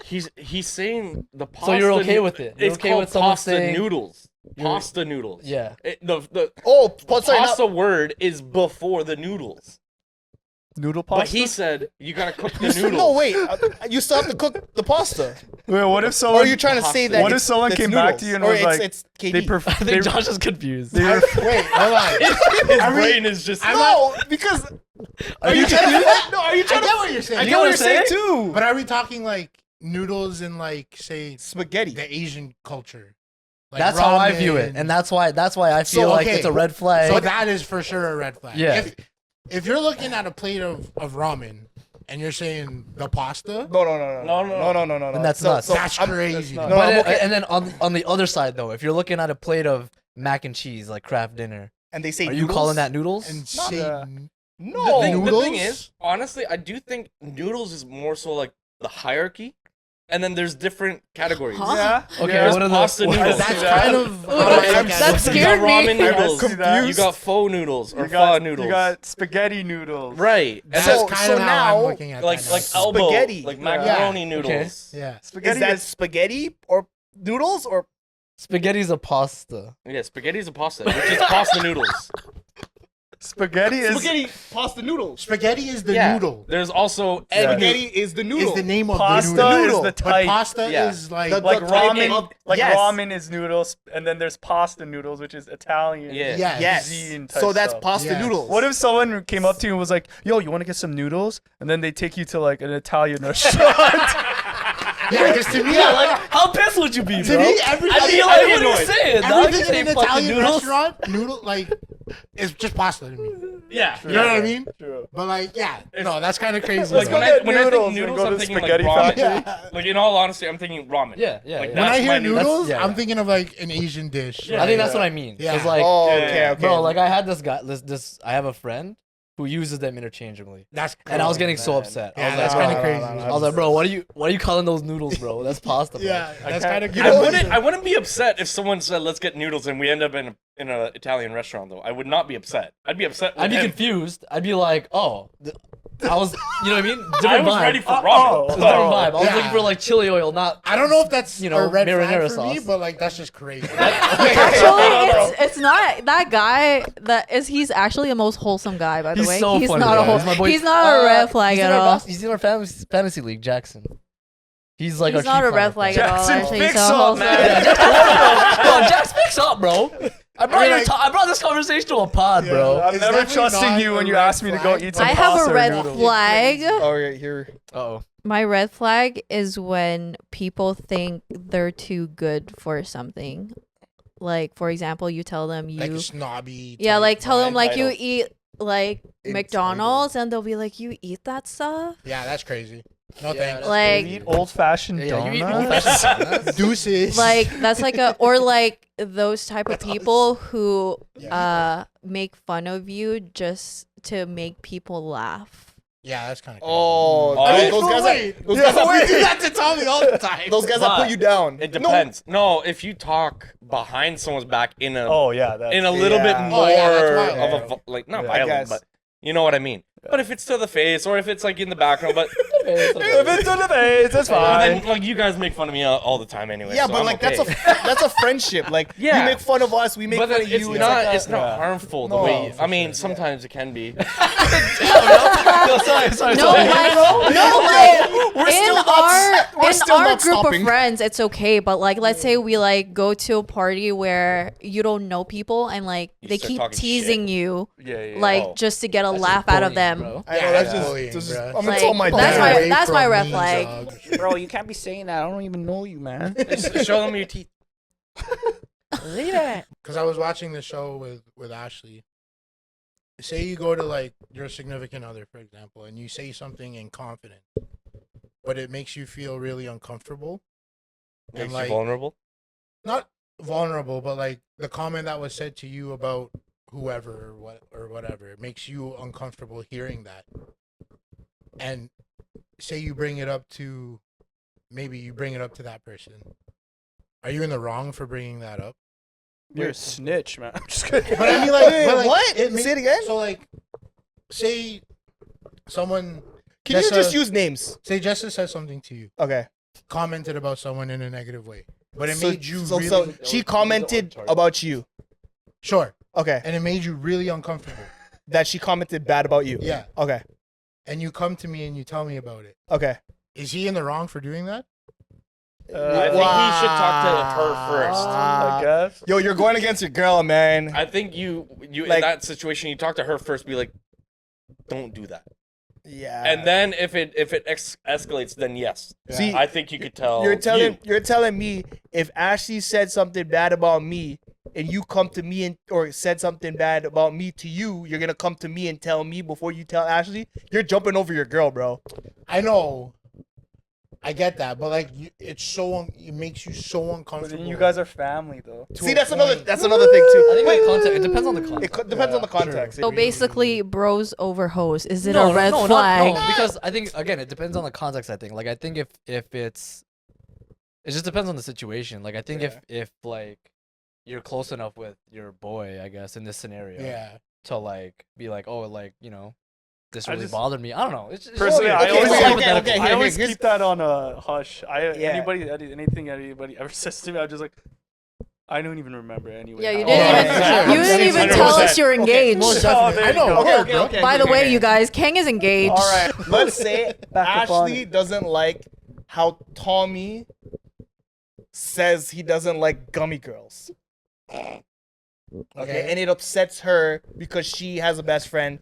Speaker 3: He's saying the pasta.
Speaker 4: So you're okay with it? You're
Speaker 3: It's
Speaker 4: okay
Speaker 3: called
Speaker 4: with someone
Speaker 3: pasta
Speaker 4: saying-
Speaker 3: noodles.
Speaker 4: You're-
Speaker 3: Pasta noodles.
Speaker 4: Yeah.
Speaker 3: The
Speaker 6: Oh, sorry, not-
Speaker 3: pasta word is before the noodles.
Speaker 1: noodle pasta.
Speaker 3: But he said you gotta cook the
Speaker 6: you still,
Speaker 3: noodles.
Speaker 6: no, wait. You still have to cook the pasta.
Speaker 1: Wait, what if
Speaker 6: Or
Speaker 1: someone?
Speaker 6: are you trying to say that?
Speaker 1: What if
Speaker 6: it's-
Speaker 1: someone
Speaker 6: it's
Speaker 1: came back to you and
Speaker 6: noodles?
Speaker 1: was
Speaker 6: Or
Speaker 1: like,
Speaker 6: it's
Speaker 1: they
Speaker 6: KD?
Speaker 1: prefer?
Speaker 4: I think Josh is confused.
Speaker 1: They were,
Speaker 2: Wait, hold on.
Speaker 3: His brain is just.
Speaker 6: No, because are you trying to? No, are you
Speaker 2: I
Speaker 6: trying
Speaker 2: get
Speaker 6: to?
Speaker 2: what you're saying.
Speaker 6: I
Speaker 4: You
Speaker 6: get what
Speaker 4: know
Speaker 6: you're saying too.
Speaker 2: But are we talking like noodles in like say
Speaker 6: Spaghetti.
Speaker 2: the Asian culture? Like
Speaker 4: That's how I view it,
Speaker 2: ramen.
Speaker 4: and that's why I
Speaker 2: So,
Speaker 4: feel like
Speaker 2: okay,
Speaker 4: it's a red flag.
Speaker 2: So that is for sure a red flag.
Speaker 4: Yeah.
Speaker 2: If you're looking at a plate of ramen and you're saying the pasta,
Speaker 6: No.
Speaker 4: Then that's
Speaker 6: So-
Speaker 4: nuts.
Speaker 6: so
Speaker 2: that's
Speaker 6: I'm-
Speaker 2: crazy.
Speaker 6: No,
Speaker 4: but
Speaker 6: I'm okay.
Speaker 4: and then on the other side though, if you're looking at a plate of mac and cheese like craft dinner,
Speaker 6: And they say
Speaker 4: are you
Speaker 6: noodles?
Speaker 4: calling that noodles?
Speaker 2: And
Speaker 6: Not-
Speaker 2: say
Speaker 6: No.
Speaker 3: The thing
Speaker 2: Noodles?
Speaker 3: is, honestly, I do think noodles is more so like the hierarchy, and then there's different categories.
Speaker 5: Huh?
Speaker 1: yeah.
Speaker 4: Okay,
Speaker 1: yeah.
Speaker 4: what are the
Speaker 3: Pasta
Speaker 4: what-
Speaker 3: noodles.
Speaker 2: that's
Speaker 1: Yeah.
Speaker 2: kind of
Speaker 5: Ooh,
Speaker 2: how I
Speaker 5: that
Speaker 2: look at it.
Speaker 5: scared
Speaker 3: you got
Speaker 5: me.
Speaker 3: ramen noodles.
Speaker 1: confused.
Speaker 3: You got faux noodles or
Speaker 1: You got,
Speaker 3: pho noodles.
Speaker 1: you got spaghetti noodles.
Speaker 3: right. And
Speaker 2: That's
Speaker 6: So-
Speaker 2: kind
Speaker 6: so
Speaker 2: of how
Speaker 6: now,
Speaker 2: I'm looking at
Speaker 3: like
Speaker 2: that
Speaker 3: like
Speaker 2: now.
Speaker 3: elbow,
Speaker 6: Spaghetti.
Speaker 3: like
Speaker 1: Yeah.
Speaker 3: macaroni
Speaker 4: Okay.
Speaker 3: noodles.
Speaker 2: Yeah.
Speaker 1: Spaghetti
Speaker 6: Is that
Speaker 1: is
Speaker 6: spaghetti or noodles or
Speaker 4: Spaghetti's a pasta.
Speaker 3: Yeah, spaghetti is a pasta, which is pasta noodles.
Speaker 1: spaghetti is
Speaker 6: spaghetti pasta noodles?
Speaker 2: Spaghetti is the
Speaker 3: Yeah.
Speaker 2: noodle.
Speaker 3: There's also
Speaker 1: Yeah.
Speaker 3: egg
Speaker 6: Spaghetti is the noodle.
Speaker 2: Is the name of
Speaker 1: pasta
Speaker 2: the noodle.
Speaker 1: is the
Speaker 2: But
Speaker 1: type.
Speaker 2: pasta
Speaker 3: Yeah.
Speaker 2: is like
Speaker 6: The-
Speaker 1: like
Speaker 6: the type
Speaker 1: ramen.
Speaker 6: of-
Speaker 1: Like
Speaker 6: yes.
Speaker 1: ramen is noodles, and then there's pasta noodles, which is Italian.
Speaker 3: Yeah.
Speaker 2: yes.
Speaker 6: Yes.
Speaker 1: cuisine type
Speaker 6: So that's
Speaker 1: stuff.
Speaker 6: pasta
Speaker 2: Yes.
Speaker 6: noodles.
Speaker 1: What if someone came up to you and was like, "Yo, you want to get some noodles?" And then they take you to like an Italian restaurant.
Speaker 2: Yeah, because to me,
Speaker 4: Yeah, like how pissed would you be,
Speaker 2: to
Speaker 4: bro?
Speaker 2: me, everything,
Speaker 4: I'd be like,
Speaker 3: I'd be
Speaker 4: what are you
Speaker 3: annoyed.
Speaker 4: saying? dog?
Speaker 2: everything
Speaker 4: You
Speaker 2: in
Speaker 4: say
Speaker 2: an
Speaker 4: fucking
Speaker 2: Italian
Speaker 4: noodles?
Speaker 2: restaurant, noodle like is just pasta to me.
Speaker 3: Yeah.
Speaker 2: You know what I mean?
Speaker 1: True.
Speaker 2: But like, yeah, no, that's kind of crazy.
Speaker 3: Like
Speaker 1: go
Speaker 3: when
Speaker 2: though.
Speaker 3: I,
Speaker 1: get
Speaker 3: when I
Speaker 1: noodles
Speaker 3: think
Speaker 1: and
Speaker 3: noodles,
Speaker 1: go to
Speaker 3: I'm
Speaker 1: the
Speaker 3: thinking like
Speaker 1: spaghetti
Speaker 3: ramen.
Speaker 2: factory.
Speaker 3: Like in all honesty, I'm thinking ramen.
Speaker 4: Yeah.
Speaker 3: Like,
Speaker 2: When I
Speaker 3: that's
Speaker 2: hear
Speaker 3: my noodles.
Speaker 2: noodles,
Speaker 4: yeah,
Speaker 2: I'm
Speaker 4: yeah.
Speaker 2: thinking of like an Asian dish.
Speaker 3: Yeah.
Speaker 4: I think that's
Speaker 1: Yeah.
Speaker 4: what I mean.
Speaker 2: Yeah.
Speaker 4: It's like,
Speaker 6: Oh,
Speaker 3: Yeah.
Speaker 6: okay, okay.
Speaker 4: bro, like I had this guy. This I have a friend who uses them interchangeably,
Speaker 2: That's
Speaker 4: and I was getting so
Speaker 1: man.
Speaker 4: upset. I
Speaker 2: Yeah,
Speaker 4: was
Speaker 2: that's
Speaker 4: like,
Speaker 2: kind of
Speaker 4: bro,
Speaker 2: crazy.
Speaker 4: I was like, bro, what are you calling those noodles, bro? That's pasta. Bro.
Speaker 2: Yeah, that's
Speaker 1: can't-
Speaker 2: kind of.
Speaker 6: You
Speaker 3: I
Speaker 6: know,
Speaker 3: wouldn't be upset if someone said let's get noodles and we end up in an Italian restaurant though. I would not be upset. I'd be upset. With
Speaker 4: I'd be
Speaker 3: him.
Speaker 4: confused. I'd be like, oh, I was, you know what I mean?
Speaker 3: I
Speaker 4: Different
Speaker 3: was
Speaker 4: vibe.
Speaker 3: ready for
Speaker 1: Oh,
Speaker 3: ramen.
Speaker 4: It was a different vibe. I was
Speaker 2: Yeah.
Speaker 4: looking for like chili oil, not.
Speaker 2: I don't know if that's
Speaker 4: You know,
Speaker 2: a red
Speaker 4: marinara
Speaker 2: flag for me,
Speaker 4: sauce.
Speaker 2: but like that's just crazy.
Speaker 5: Actually, it's not that guy. He's actually the most wholesome guy, by the
Speaker 4: He's
Speaker 5: way.
Speaker 4: so
Speaker 5: He's
Speaker 4: funny.
Speaker 5: not a
Speaker 4: Yeah.
Speaker 5: whole.
Speaker 4: He's my boy.
Speaker 5: He's not a red flag
Speaker 4: he's
Speaker 5: at
Speaker 4: in our
Speaker 5: all.
Speaker 4: He's in our fantasy league, Jackson. He's like
Speaker 5: He's
Speaker 4: our
Speaker 5: not
Speaker 4: chief
Speaker 5: a red
Speaker 4: climber
Speaker 5: flag
Speaker 4: player.
Speaker 5: at all.
Speaker 1: Jackson,
Speaker 5: Actually,
Speaker 1: fix
Speaker 5: he's
Speaker 1: up,
Speaker 5: so wholesome.
Speaker 1: man.
Speaker 4: Yo, Jax, fix up, bro. I brought
Speaker 2: Like-
Speaker 4: I brought this conversation to a pod,
Speaker 2: Yeah.
Speaker 4: bro.
Speaker 1: I'm
Speaker 2: It's
Speaker 1: never
Speaker 2: definitely
Speaker 1: trusting
Speaker 2: not
Speaker 1: you
Speaker 2: a
Speaker 1: when you
Speaker 2: red
Speaker 1: ask me to go
Speaker 2: flag.
Speaker 1: eat some
Speaker 5: I
Speaker 1: pasta
Speaker 5: have a
Speaker 1: or
Speaker 5: red
Speaker 1: noodles.
Speaker 5: flag.
Speaker 6: Oh, right here.
Speaker 4: Uh-oh.
Speaker 5: My red flag is when people think they're too good for something. Like, for example, you tell them
Speaker 2: like a
Speaker 5: you,
Speaker 2: snobby.
Speaker 5: yeah,
Speaker 2: type
Speaker 5: like tell them
Speaker 2: vibe.
Speaker 5: like you
Speaker 3: Entitled.
Speaker 5: eat like
Speaker 6: Entitled.
Speaker 5: McDonald's, and they'll be like, you eat that stuff.
Speaker 2: Yeah, that's crazy. No thanks.
Speaker 5: Like-
Speaker 1: You eat old-fashioned
Speaker 4: Yeah, you eat
Speaker 1: donuts.
Speaker 4: old-fashioned donuts?
Speaker 2: Deuces.
Speaker 5: Like that's like a or like those type of people who
Speaker 2: Yeah.
Speaker 5: make fun of you just to make people laugh.
Speaker 2: Yeah, that's kind of.
Speaker 6: Oh,
Speaker 3: I-
Speaker 6: those guys.
Speaker 2: Wait.
Speaker 6: Those guys that
Speaker 2: We
Speaker 6: put
Speaker 2: do
Speaker 6: you.
Speaker 2: that to Tommy all the time.
Speaker 6: Those guys that
Speaker 3: But
Speaker 6: put you down.
Speaker 3: It depends. No, if you talk behind someone's back in a
Speaker 1: Oh yeah, that's
Speaker 3: in a little bit
Speaker 6: yeah.
Speaker 3: more
Speaker 2: Oh, yeah, that's wild.
Speaker 3: of a like not
Speaker 1: Yeah.
Speaker 6: I
Speaker 3: violent,
Speaker 6: guess.
Speaker 3: but you know what I mean. But if it's to the face or if it's like in the background, but
Speaker 1: if it's in the face, it's
Speaker 3: but
Speaker 1: fine.
Speaker 3: then like you guys make fun of me all the time anyway.
Speaker 6: Yeah,
Speaker 3: so
Speaker 6: but
Speaker 3: I'm
Speaker 6: like
Speaker 3: okay.
Speaker 6: that's a friendship. Like
Speaker 3: Yeah.
Speaker 6: you make fun of us, we make
Speaker 3: But
Speaker 6: fun
Speaker 3: then
Speaker 6: of
Speaker 3: it's
Speaker 6: you.
Speaker 3: not
Speaker 6: like
Speaker 3: it's not
Speaker 1: Yeah.
Speaker 3: harmful the
Speaker 6: No,
Speaker 3: way
Speaker 6: for
Speaker 3: I mean
Speaker 6: sure,
Speaker 3: sometimes it can be.
Speaker 1: sorry.
Speaker 5: No, like
Speaker 6: We're
Speaker 5: in
Speaker 6: still not-
Speaker 5: our
Speaker 6: we're
Speaker 5: in
Speaker 6: still
Speaker 5: our
Speaker 6: not
Speaker 5: group
Speaker 6: stopping.
Speaker 5: of friends, it's okay. But like, let's say we like go to a party where you don't know people and like
Speaker 3: You
Speaker 5: they
Speaker 3: start
Speaker 5: keep
Speaker 3: talking
Speaker 5: teasing you,
Speaker 1: Yeah.
Speaker 5: like
Speaker 3: Oh.
Speaker 5: just to get a
Speaker 4: That's
Speaker 5: laugh
Speaker 4: just
Speaker 5: out of
Speaker 4: bullying,
Speaker 5: them.
Speaker 4: bro.
Speaker 6: I know
Speaker 2: Yeah,
Speaker 6: that's
Speaker 2: that's
Speaker 6: just.
Speaker 2: bullying,
Speaker 6: This is
Speaker 2: bruh.
Speaker 6: I'm gonna
Speaker 5: Like,
Speaker 6: tell my
Speaker 5: that's
Speaker 6: dad.
Speaker 5: my-
Speaker 2: Away
Speaker 5: that's my
Speaker 2: from
Speaker 5: red
Speaker 2: me,
Speaker 5: flag.
Speaker 2: dog.
Speaker 1: Bro, you can't be saying that. I don't even know you, man.
Speaker 3: Show them your teeth.
Speaker 2: Because I was watching the show with Ashley. Say you go to like your significant other, for example, and you say something in confidence, but it makes you feel really uncomfortable.
Speaker 3: Makes
Speaker 2: And
Speaker 3: you
Speaker 2: like
Speaker 3: vulnerable.
Speaker 2: not vulnerable, but like the comment that was said to you about whoever or whatever, it makes you uncomfortable hearing that. And say you bring it up to, maybe you bring it up to that person. Are you in the wrong for bringing that up?
Speaker 1: You're a snitch, man. I'm just kidding.
Speaker 2: But I mean, like,
Speaker 6: Wait,
Speaker 2: but, like
Speaker 6: what?
Speaker 2: It
Speaker 6: Say it again?
Speaker 2: So, like, say someone.
Speaker 6: Can you
Speaker 2: Jessa-
Speaker 6: just use names?
Speaker 2: Say Jessa said something to you,
Speaker 6: Okay.
Speaker 2: commented about someone in a negative way, but it
Speaker 6: So,
Speaker 2: made you
Speaker 6: so,
Speaker 2: really
Speaker 6: so she commented about you.
Speaker 2: sure,
Speaker 6: Okay.
Speaker 2: and it made you really uncomfortable.
Speaker 6: That she commented bad about you.
Speaker 2: Yeah,
Speaker 6: Okay.
Speaker 2: and you come to me and you tell me about it.
Speaker 6: Okay.
Speaker 2: Is he in the wrong for doing that?
Speaker 3: I think he should talk to her first.
Speaker 1: I guess.
Speaker 6: Yo, you're going against your girl, man.
Speaker 3: I think you in
Speaker 6: Like-
Speaker 3: that situation you talk to her first. Be like, don't do that.
Speaker 6: Yeah.
Speaker 3: And then if it escalates, then yes.
Speaker 6: See,
Speaker 3: I think you could tell.
Speaker 6: you're telling me if Ashley said something bad about me and you come to me and or said something bad about me to you, you're gonna come to me and tell me before you tell Ashley? You're jumping over your girl, bro.
Speaker 2: I know, I get that, but like, it's so it makes you so
Speaker 1: But
Speaker 2: uncomfortable.
Speaker 1: then you guys are family, though.
Speaker 2: to
Speaker 6: See,
Speaker 2: a
Speaker 6: that's
Speaker 2: point.
Speaker 6: another thing too.
Speaker 4: I think
Speaker 6: Wait,
Speaker 4: it depends on the context.
Speaker 6: depends on the context.
Speaker 5: So basically, bros over hoes. Is it
Speaker 4: No,
Speaker 5: a red
Speaker 4: no,
Speaker 5: flag?
Speaker 4: No, because I think again it depends on the context. I think like I think if it's it just depends on the situation. Like I think if like you're close enough with your boy, I guess in this scenario,
Speaker 2: Yeah,
Speaker 4: to like be like, oh, like you know, this
Speaker 1: I
Speaker 4: really
Speaker 1: just-
Speaker 4: bothered me. I don't know. It's
Speaker 1: Personally, I
Speaker 6: okay,
Speaker 1: always,
Speaker 6: okay,
Speaker 1: hypothetical.
Speaker 6: okay,
Speaker 1: I always
Speaker 6: here's-
Speaker 1: keep that on a hush.
Speaker 6: Yeah.
Speaker 1: Anything anybody ever says to me, I'm just like, I don't even remember anyway.
Speaker 5: Yeah, you
Speaker 1: how-
Speaker 5: didn't
Speaker 2: Oh,
Speaker 5: even
Speaker 2: yeah,
Speaker 5: you didn't even tell us
Speaker 3: 100%.
Speaker 5: you're engaged.
Speaker 2: most
Speaker 1: Oh,
Speaker 2: definitely.
Speaker 1: there
Speaker 2: I
Speaker 1: you
Speaker 2: know.
Speaker 1: go.
Speaker 2: Okay, bro.
Speaker 5: By the way, you guys, Kang is engaged.
Speaker 6: All right, let's say
Speaker 1: Back up on
Speaker 6: Ashley
Speaker 1: it.
Speaker 6: doesn't like how Tommy says he doesn't like gummy girls. Okay, and it upsets her because she has a best friend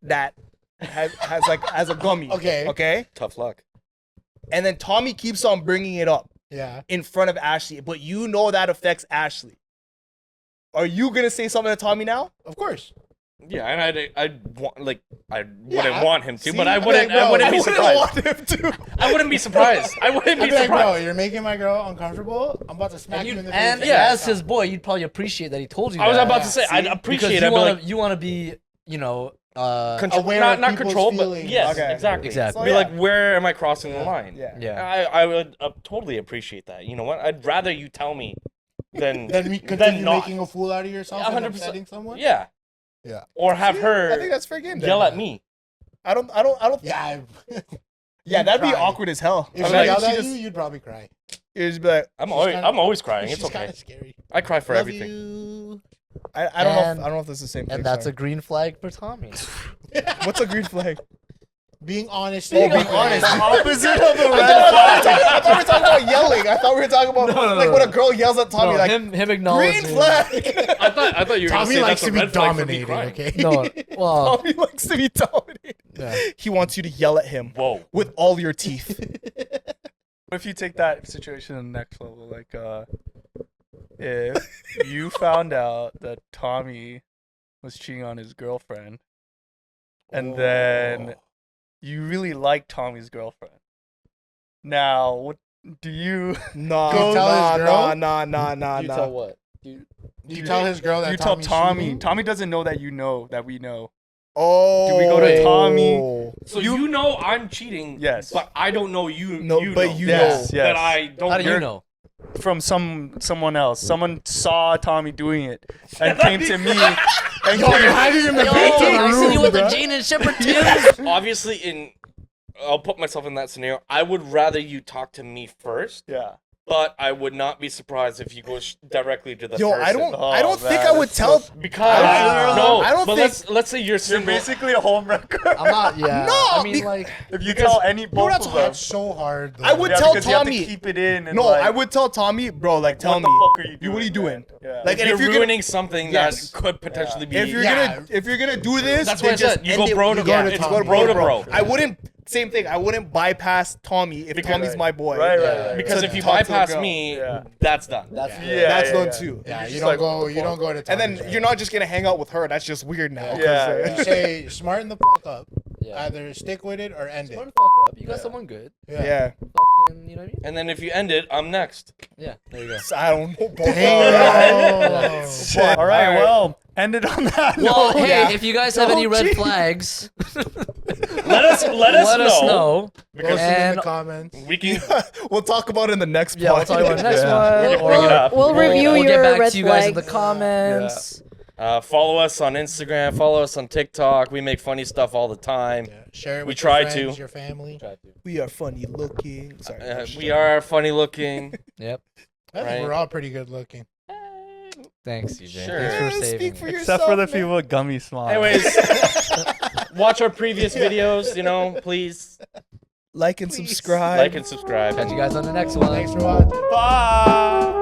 Speaker 6: that has a gummy.
Speaker 2: Okay.
Speaker 6: Okay.
Speaker 3: Tough luck.
Speaker 6: And then Tommy keeps on bringing it up
Speaker 2: Yeah.
Speaker 6: in front of Ashley, but you know that affects Ashley. Are you gonna say something to Tommy now?
Speaker 2: Of course.
Speaker 3: Yeah, and I'd want like I wouldn't
Speaker 2: Yeah,
Speaker 3: want him to,
Speaker 2: see,
Speaker 3: but I
Speaker 2: I'd be
Speaker 3: wouldn't.
Speaker 2: like, bro,
Speaker 3: I wouldn't
Speaker 2: I
Speaker 3: be
Speaker 2: wouldn't
Speaker 3: surprised.
Speaker 6: want him to.
Speaker 3: I wouldn't be surprised. I wouldn't
Speaker 2: I'd
Speaker 3: be
Speaker 2: be like, bro,
Speaker 3: surprised.
Speaker 2: you're making my girl uncomfortable. I'm about to smack you in the face.
Speaker 4: And
Speaker 3: Yeah.
Speaker 4: as his boy, you'd probably appreciate that he told you.
Speaker 3: I was
Speaker 4: that,
Speaker 3: about to say I'd
Speaker 6: See?
Speaker 3: appreciate
Speaker 4: because
Speaker 3: it. I'd be like,
Speaker 4: you want to be, you know,
Speaker 3: control,
Speaker 2: aware
Speaker 3: not
Speaker 2: of
Speaker 3: not
Speaker 2: people's
Speaker 3: control, but
Speaker 2: feelings.
Speaker 3: yes,
Speaker 6: Okay.
Speaker 3: exactly.
Speaker 4: Exactly.
Speaker 6: So,
Speaker 3: Be
Speaker 6: yeah.
Speaker 3: like, where am I crossing the line?
Speaker 6: Yeah.
Speaker 4: yeah.
Speaker 3: I would totally appreciate that. You know what? I'd rather you tell me than
Speaker 2: Then we continue
Speaker 3: not.
Speaker 2: making a fool out of yourself and
Speaker 3: 100%.
Speaker 2: upsetting someone.
Speaker 3: Yeah.
Speaker 2: Yeah.
Speaker 3: Or have her
Speaker 6: I think that's fair game. then.
Speaker 3: yell at me.
Speaker 6: I don't.
Speaker 2: Yeah.
Speaker 6: Yeah, that'd be
Speaker 2: cry.
Speaker 6: awkward as hell.
Speaker 2: If
Speaker 6: I
Speaker 2: she
Speaker 6: mean,
Speaker 2: yelled
Speaker 6: she
Speaker 2: at
Speaker 6: just,
Speaker 2: you, you'd probably cry.
Speaker 6: you'd just be like,
Speaker 3: I'm
Speaker 2: She's
Speaker 3: always
Speaker 2: kinda-
Speaker 3: I'm always crying.
Speaker 2: She's
Speaker 3: It's
Speaker 2: kind
Speaker 3: okay.
Speaker 2: of scary.
Speaker 3: I cry for
Speaker 2: Love
Speaker 3: everything.
Speaker 2: you.
Speaker 6: I don't know.
Speaker 4: And-
Speaker 6: I don't know if this is the same thing.
Speaker 4: And that's
Speaker 6: sorry.
Speaker 4: a green flag for Tommy.
Speaker 6: What's a green flag?
Speaker 2: Being honest.
Speaker 6: Being
Speaker 2: and
Speaker 6: honest.
Speaker 1: Opposite of a red
Speaker 6: I
Speaker 1: flag.
Speaker 6: thought we were talking about yelling. I thought we were talking about like when a girl yells at Tommy,
Speaker 4: No,
Speaker 6: like
Speaker 4: him acknowledging.
Speaker 6: green flag.
Speaker 3: I thought you were gonna
Speaker 2: Tommy
Speaker 3: say
Speaker 2: likes
Speaker 3: that's
Speaker 2: to
Speaker 3: a
Speaker 2: be
Speaker 3: red flag for me
Speaker 2: dominated.
Speaker 3: crying.
Speaker 2: Okay.
Speaker 4: No, well,
Speaker 6: Tommy likes to be dominated.
Speaker 4: yeah.
Speaker 6: He wants you to yell at him
Speaker 3: Whoa.
Speaker 6: with all your teeth.
Speaker 1: What if you take that situation to the next level? Like, if you found out that Tommy was cheating on his girlfriend, and then you really like Tommy's girlfriend, Now, what do you?
Speaker 6: Nah,
Speaker 2: Go tell his girl?
Speaker 6: nah.
Speaker 4: You tell what?
Speaker 2: You tell his girl that
Speaker 1: You tell
Speaker 2: Tommy's
Speaker 1: Tommy.
Speaker 2: cheating?
Speaker 1: Tommy doesn't know that you know that we know.
Speaker 6: Oh.
Speaker 1: Do we go to Tommy?
Speaker 3: So you know I'm cheating.
Speaker 1: Yes.
Speaker 3: But I don't know you.
Speaker 6: No,
Speaker 3: you
Speaker 6: but
Speaker 3: know.
Speaker 6: you
Speaker 1: Yes,
Speaker 6: know.
Speaker 1: yes.
Speaker 3: That I don't.
Speaker 4: How do you
Speaker 1: You're-
Speaker 4: know?
Speaker 1: From someone else. Someone saw Tommy doing it and came to me. And
Speaker 2: Yo, you're hiding in the
Speaker 4: Yo,
Speaker 2: back of the
Speaker 4: I see
Speaker 2: room,
Speaker 4: you with the
Speaker 2: bro.
Speaker 4: Jane and Shepard Tim's.
Speaker 3: Obviously, I'll put myself in that scenario. I would rather you talk to me first,
Speaker 1: yeah.
Speaker 3: but I would not be surprised if you go directly to the
Speaker 6: Yo,
Speaker 3: person.
Speaker 6: I don't
Speaker 1: Oh,
Speaker 6: think
Speaker 1: man,
Speaker 6: I would
Speaker 1: that's
Speaker 6: tell.
Speaker 3: Because
Speaker 6: I don't
Speaker 3: but
Speaker 6: think-
Speaker 3: let's say you're
Speaker 1: You're
Speaker 3: single.
Speaker 1: basically a homewrecker.
Speaker 4: I'm not. Yeah.
Speaker 6: No,
Speaker 4: I mean,
Speaker 6: be-
Speaker 4: like.
Speaker 1: If you tell any both
Speaker 6: that's
Speaker 1: of them.
Speaker 2: That's so hard. Though.
Speaker 6: I would
Speaker 1: Yeah,
Speaker 6: tell
Speaker 1: because you have to
Speaker 6: Tommy.
Speaker 1: keep it in. And
Speaker 6: No,
Speaker 1: like,
Speaker 6: I would tell Tommy, bro. Like, tell
Speaker 1: what
Speaker 6: me.
Speaker 1: the fuck are you doing?
Speaker 6: What are you doing?
Speaker 1: man? Yeah.
Speaker 6: Like, and
Speaker 3: you're
Speaker 6: if you're
Speaker 3: ruining something
Speaker 6: Yes.
Speaker 3: that could potentially be.
Speaker 6: If you're
Speaker 2: Yeah.
Speaker 6: gonna do this,
Speaker 3: That's
Speaker 6: then
Speaker 3: what I
Speaker 6: just
Speaker 3: said. You
Speaker 6: end
Speaker 3: go
Speaker 6: it-
Speaker 3: bro to
Speaker 6: yeah,
Speaker 2: bro.
Speaker 6: it's
Speaker 2: It's
Speaker 6: go
Speaker 3: bro to
Speaker 6: bro.
Speaker 3: bro.
Speaker 6: I wouldn't. Same thing. I wouldn't bypass Tommy if
Speaker 3: Because-
Speaker 6: Tommy's my boy.
Speaker 1: Right.
Speaker 3: because
Speaker 6: to
Speaker 3: if you
Speaker 6: talk to the
Speaker 3: bypass
Speaker 6: girl.
Speaker 3: me,
Speaker 1: Yeah.
Speaker 3: that's done.
Speaker 4: That's
Speaker 1: Yeah.
Speaker 6: That's done
Speaker 1: yeah.
Speaker 6: too.
Speaker 2: Yeah,
Speaker 1: You're
Speaker 2: you
Speaker 1: just
Speaker 2: don't
Speaker 1: like,
Speaker 2: go.
Speaker 1: what the
Speaker 2: You don't
Speaker 1: fuck?
Speaker 2: go to.
Speaker 6: And
Speaker 2: Tommy's
Speaker 6: then
Speaker 2: right?
Speaker 6: you're not just gonna hang out with her. That's just weird now. 'cause,
Speaker 1: Yeah.
Speaker 2: You say smarten the fuck up.
Speaker 4: Yeah.
Speaker 2: Either stick with it or end it.
Speaker 4: Smart the fuck up. You got someone good.
Speaker 6: Yeah.
Speaker 4: Fucking, you know what I mean?
Speaker 3: And then if you end it, I'm next.
Speaker 4: Yeah. There you go.
Speaker 6: So I don't know.
Speaker 2: Damn.
Speaker 1: All right. Well, end it on that.
Speaker 4: Well,
Speaker 1: note.
Speaker 4: hey, if you guys have any
Speaker 1: Don't
Speaker 4: red
Speaker 1: cheat.
Speaker 4: flags,
Speaker 3: Let us
Speaker 4: know.
Speaker 2: Post it in
Speaker 4: And
Speaker 2: the comments.
Speaker 3: We can.
Speaker 6: We'll talk about it in the next
Speaker 4: yeah, we'll
Speaker 6: part.
Speaker 4: talk about it next
Speaker 1: Yeah.
Speaker 4: one.
Speaker 3: can bring it up.
Speaker 5: We'll review
Speaker 4: we'll
Speaker 5: your
Speaker 4: get back
Speaker 5: red
Speaker 4: to you guys in the
Speaker 5: flags.
Speaker 4: comments.
Speaker 3: Follow us on Instagram. Follow us on TikTok. We make funny stuff all the time.
Speaker 2: Yeah. Share it
Speaker 3: We
Speaker 2: with
Speaker 3: try
Speaker 2: your friends,
Speaker 3: to.
Speaker 2: your family.
Speaker 6: We are funny looking. Sorry.
Speaker 3: We are funny looking.
Speaker 4: Yep.
Speaker 2: I think
Speaker 3: Right.
Speaker 2: we're all pretty good looking.
Speaker 4: Thanks, CJ.
Speaker 3: Sure.
Speaker 4: Thanks for
Speaker 6: Speak
Speaker 4: saving
Speaker 6: for
Speaker 4: me.
Speaker 6: yourself.
Speaker 1: Except for the
Speaker 6: man.
Speaker 1: people with gummy smiles.
Speaker 3: Anyways, watch our previous videos. Please
Speaker 6: Like and subscribe.
Speaker 3: like and subscribe.
Speaker 4: Catch you guys on the next one.
Speaker 2: Thanks for watching.
Speaker 1: Bye.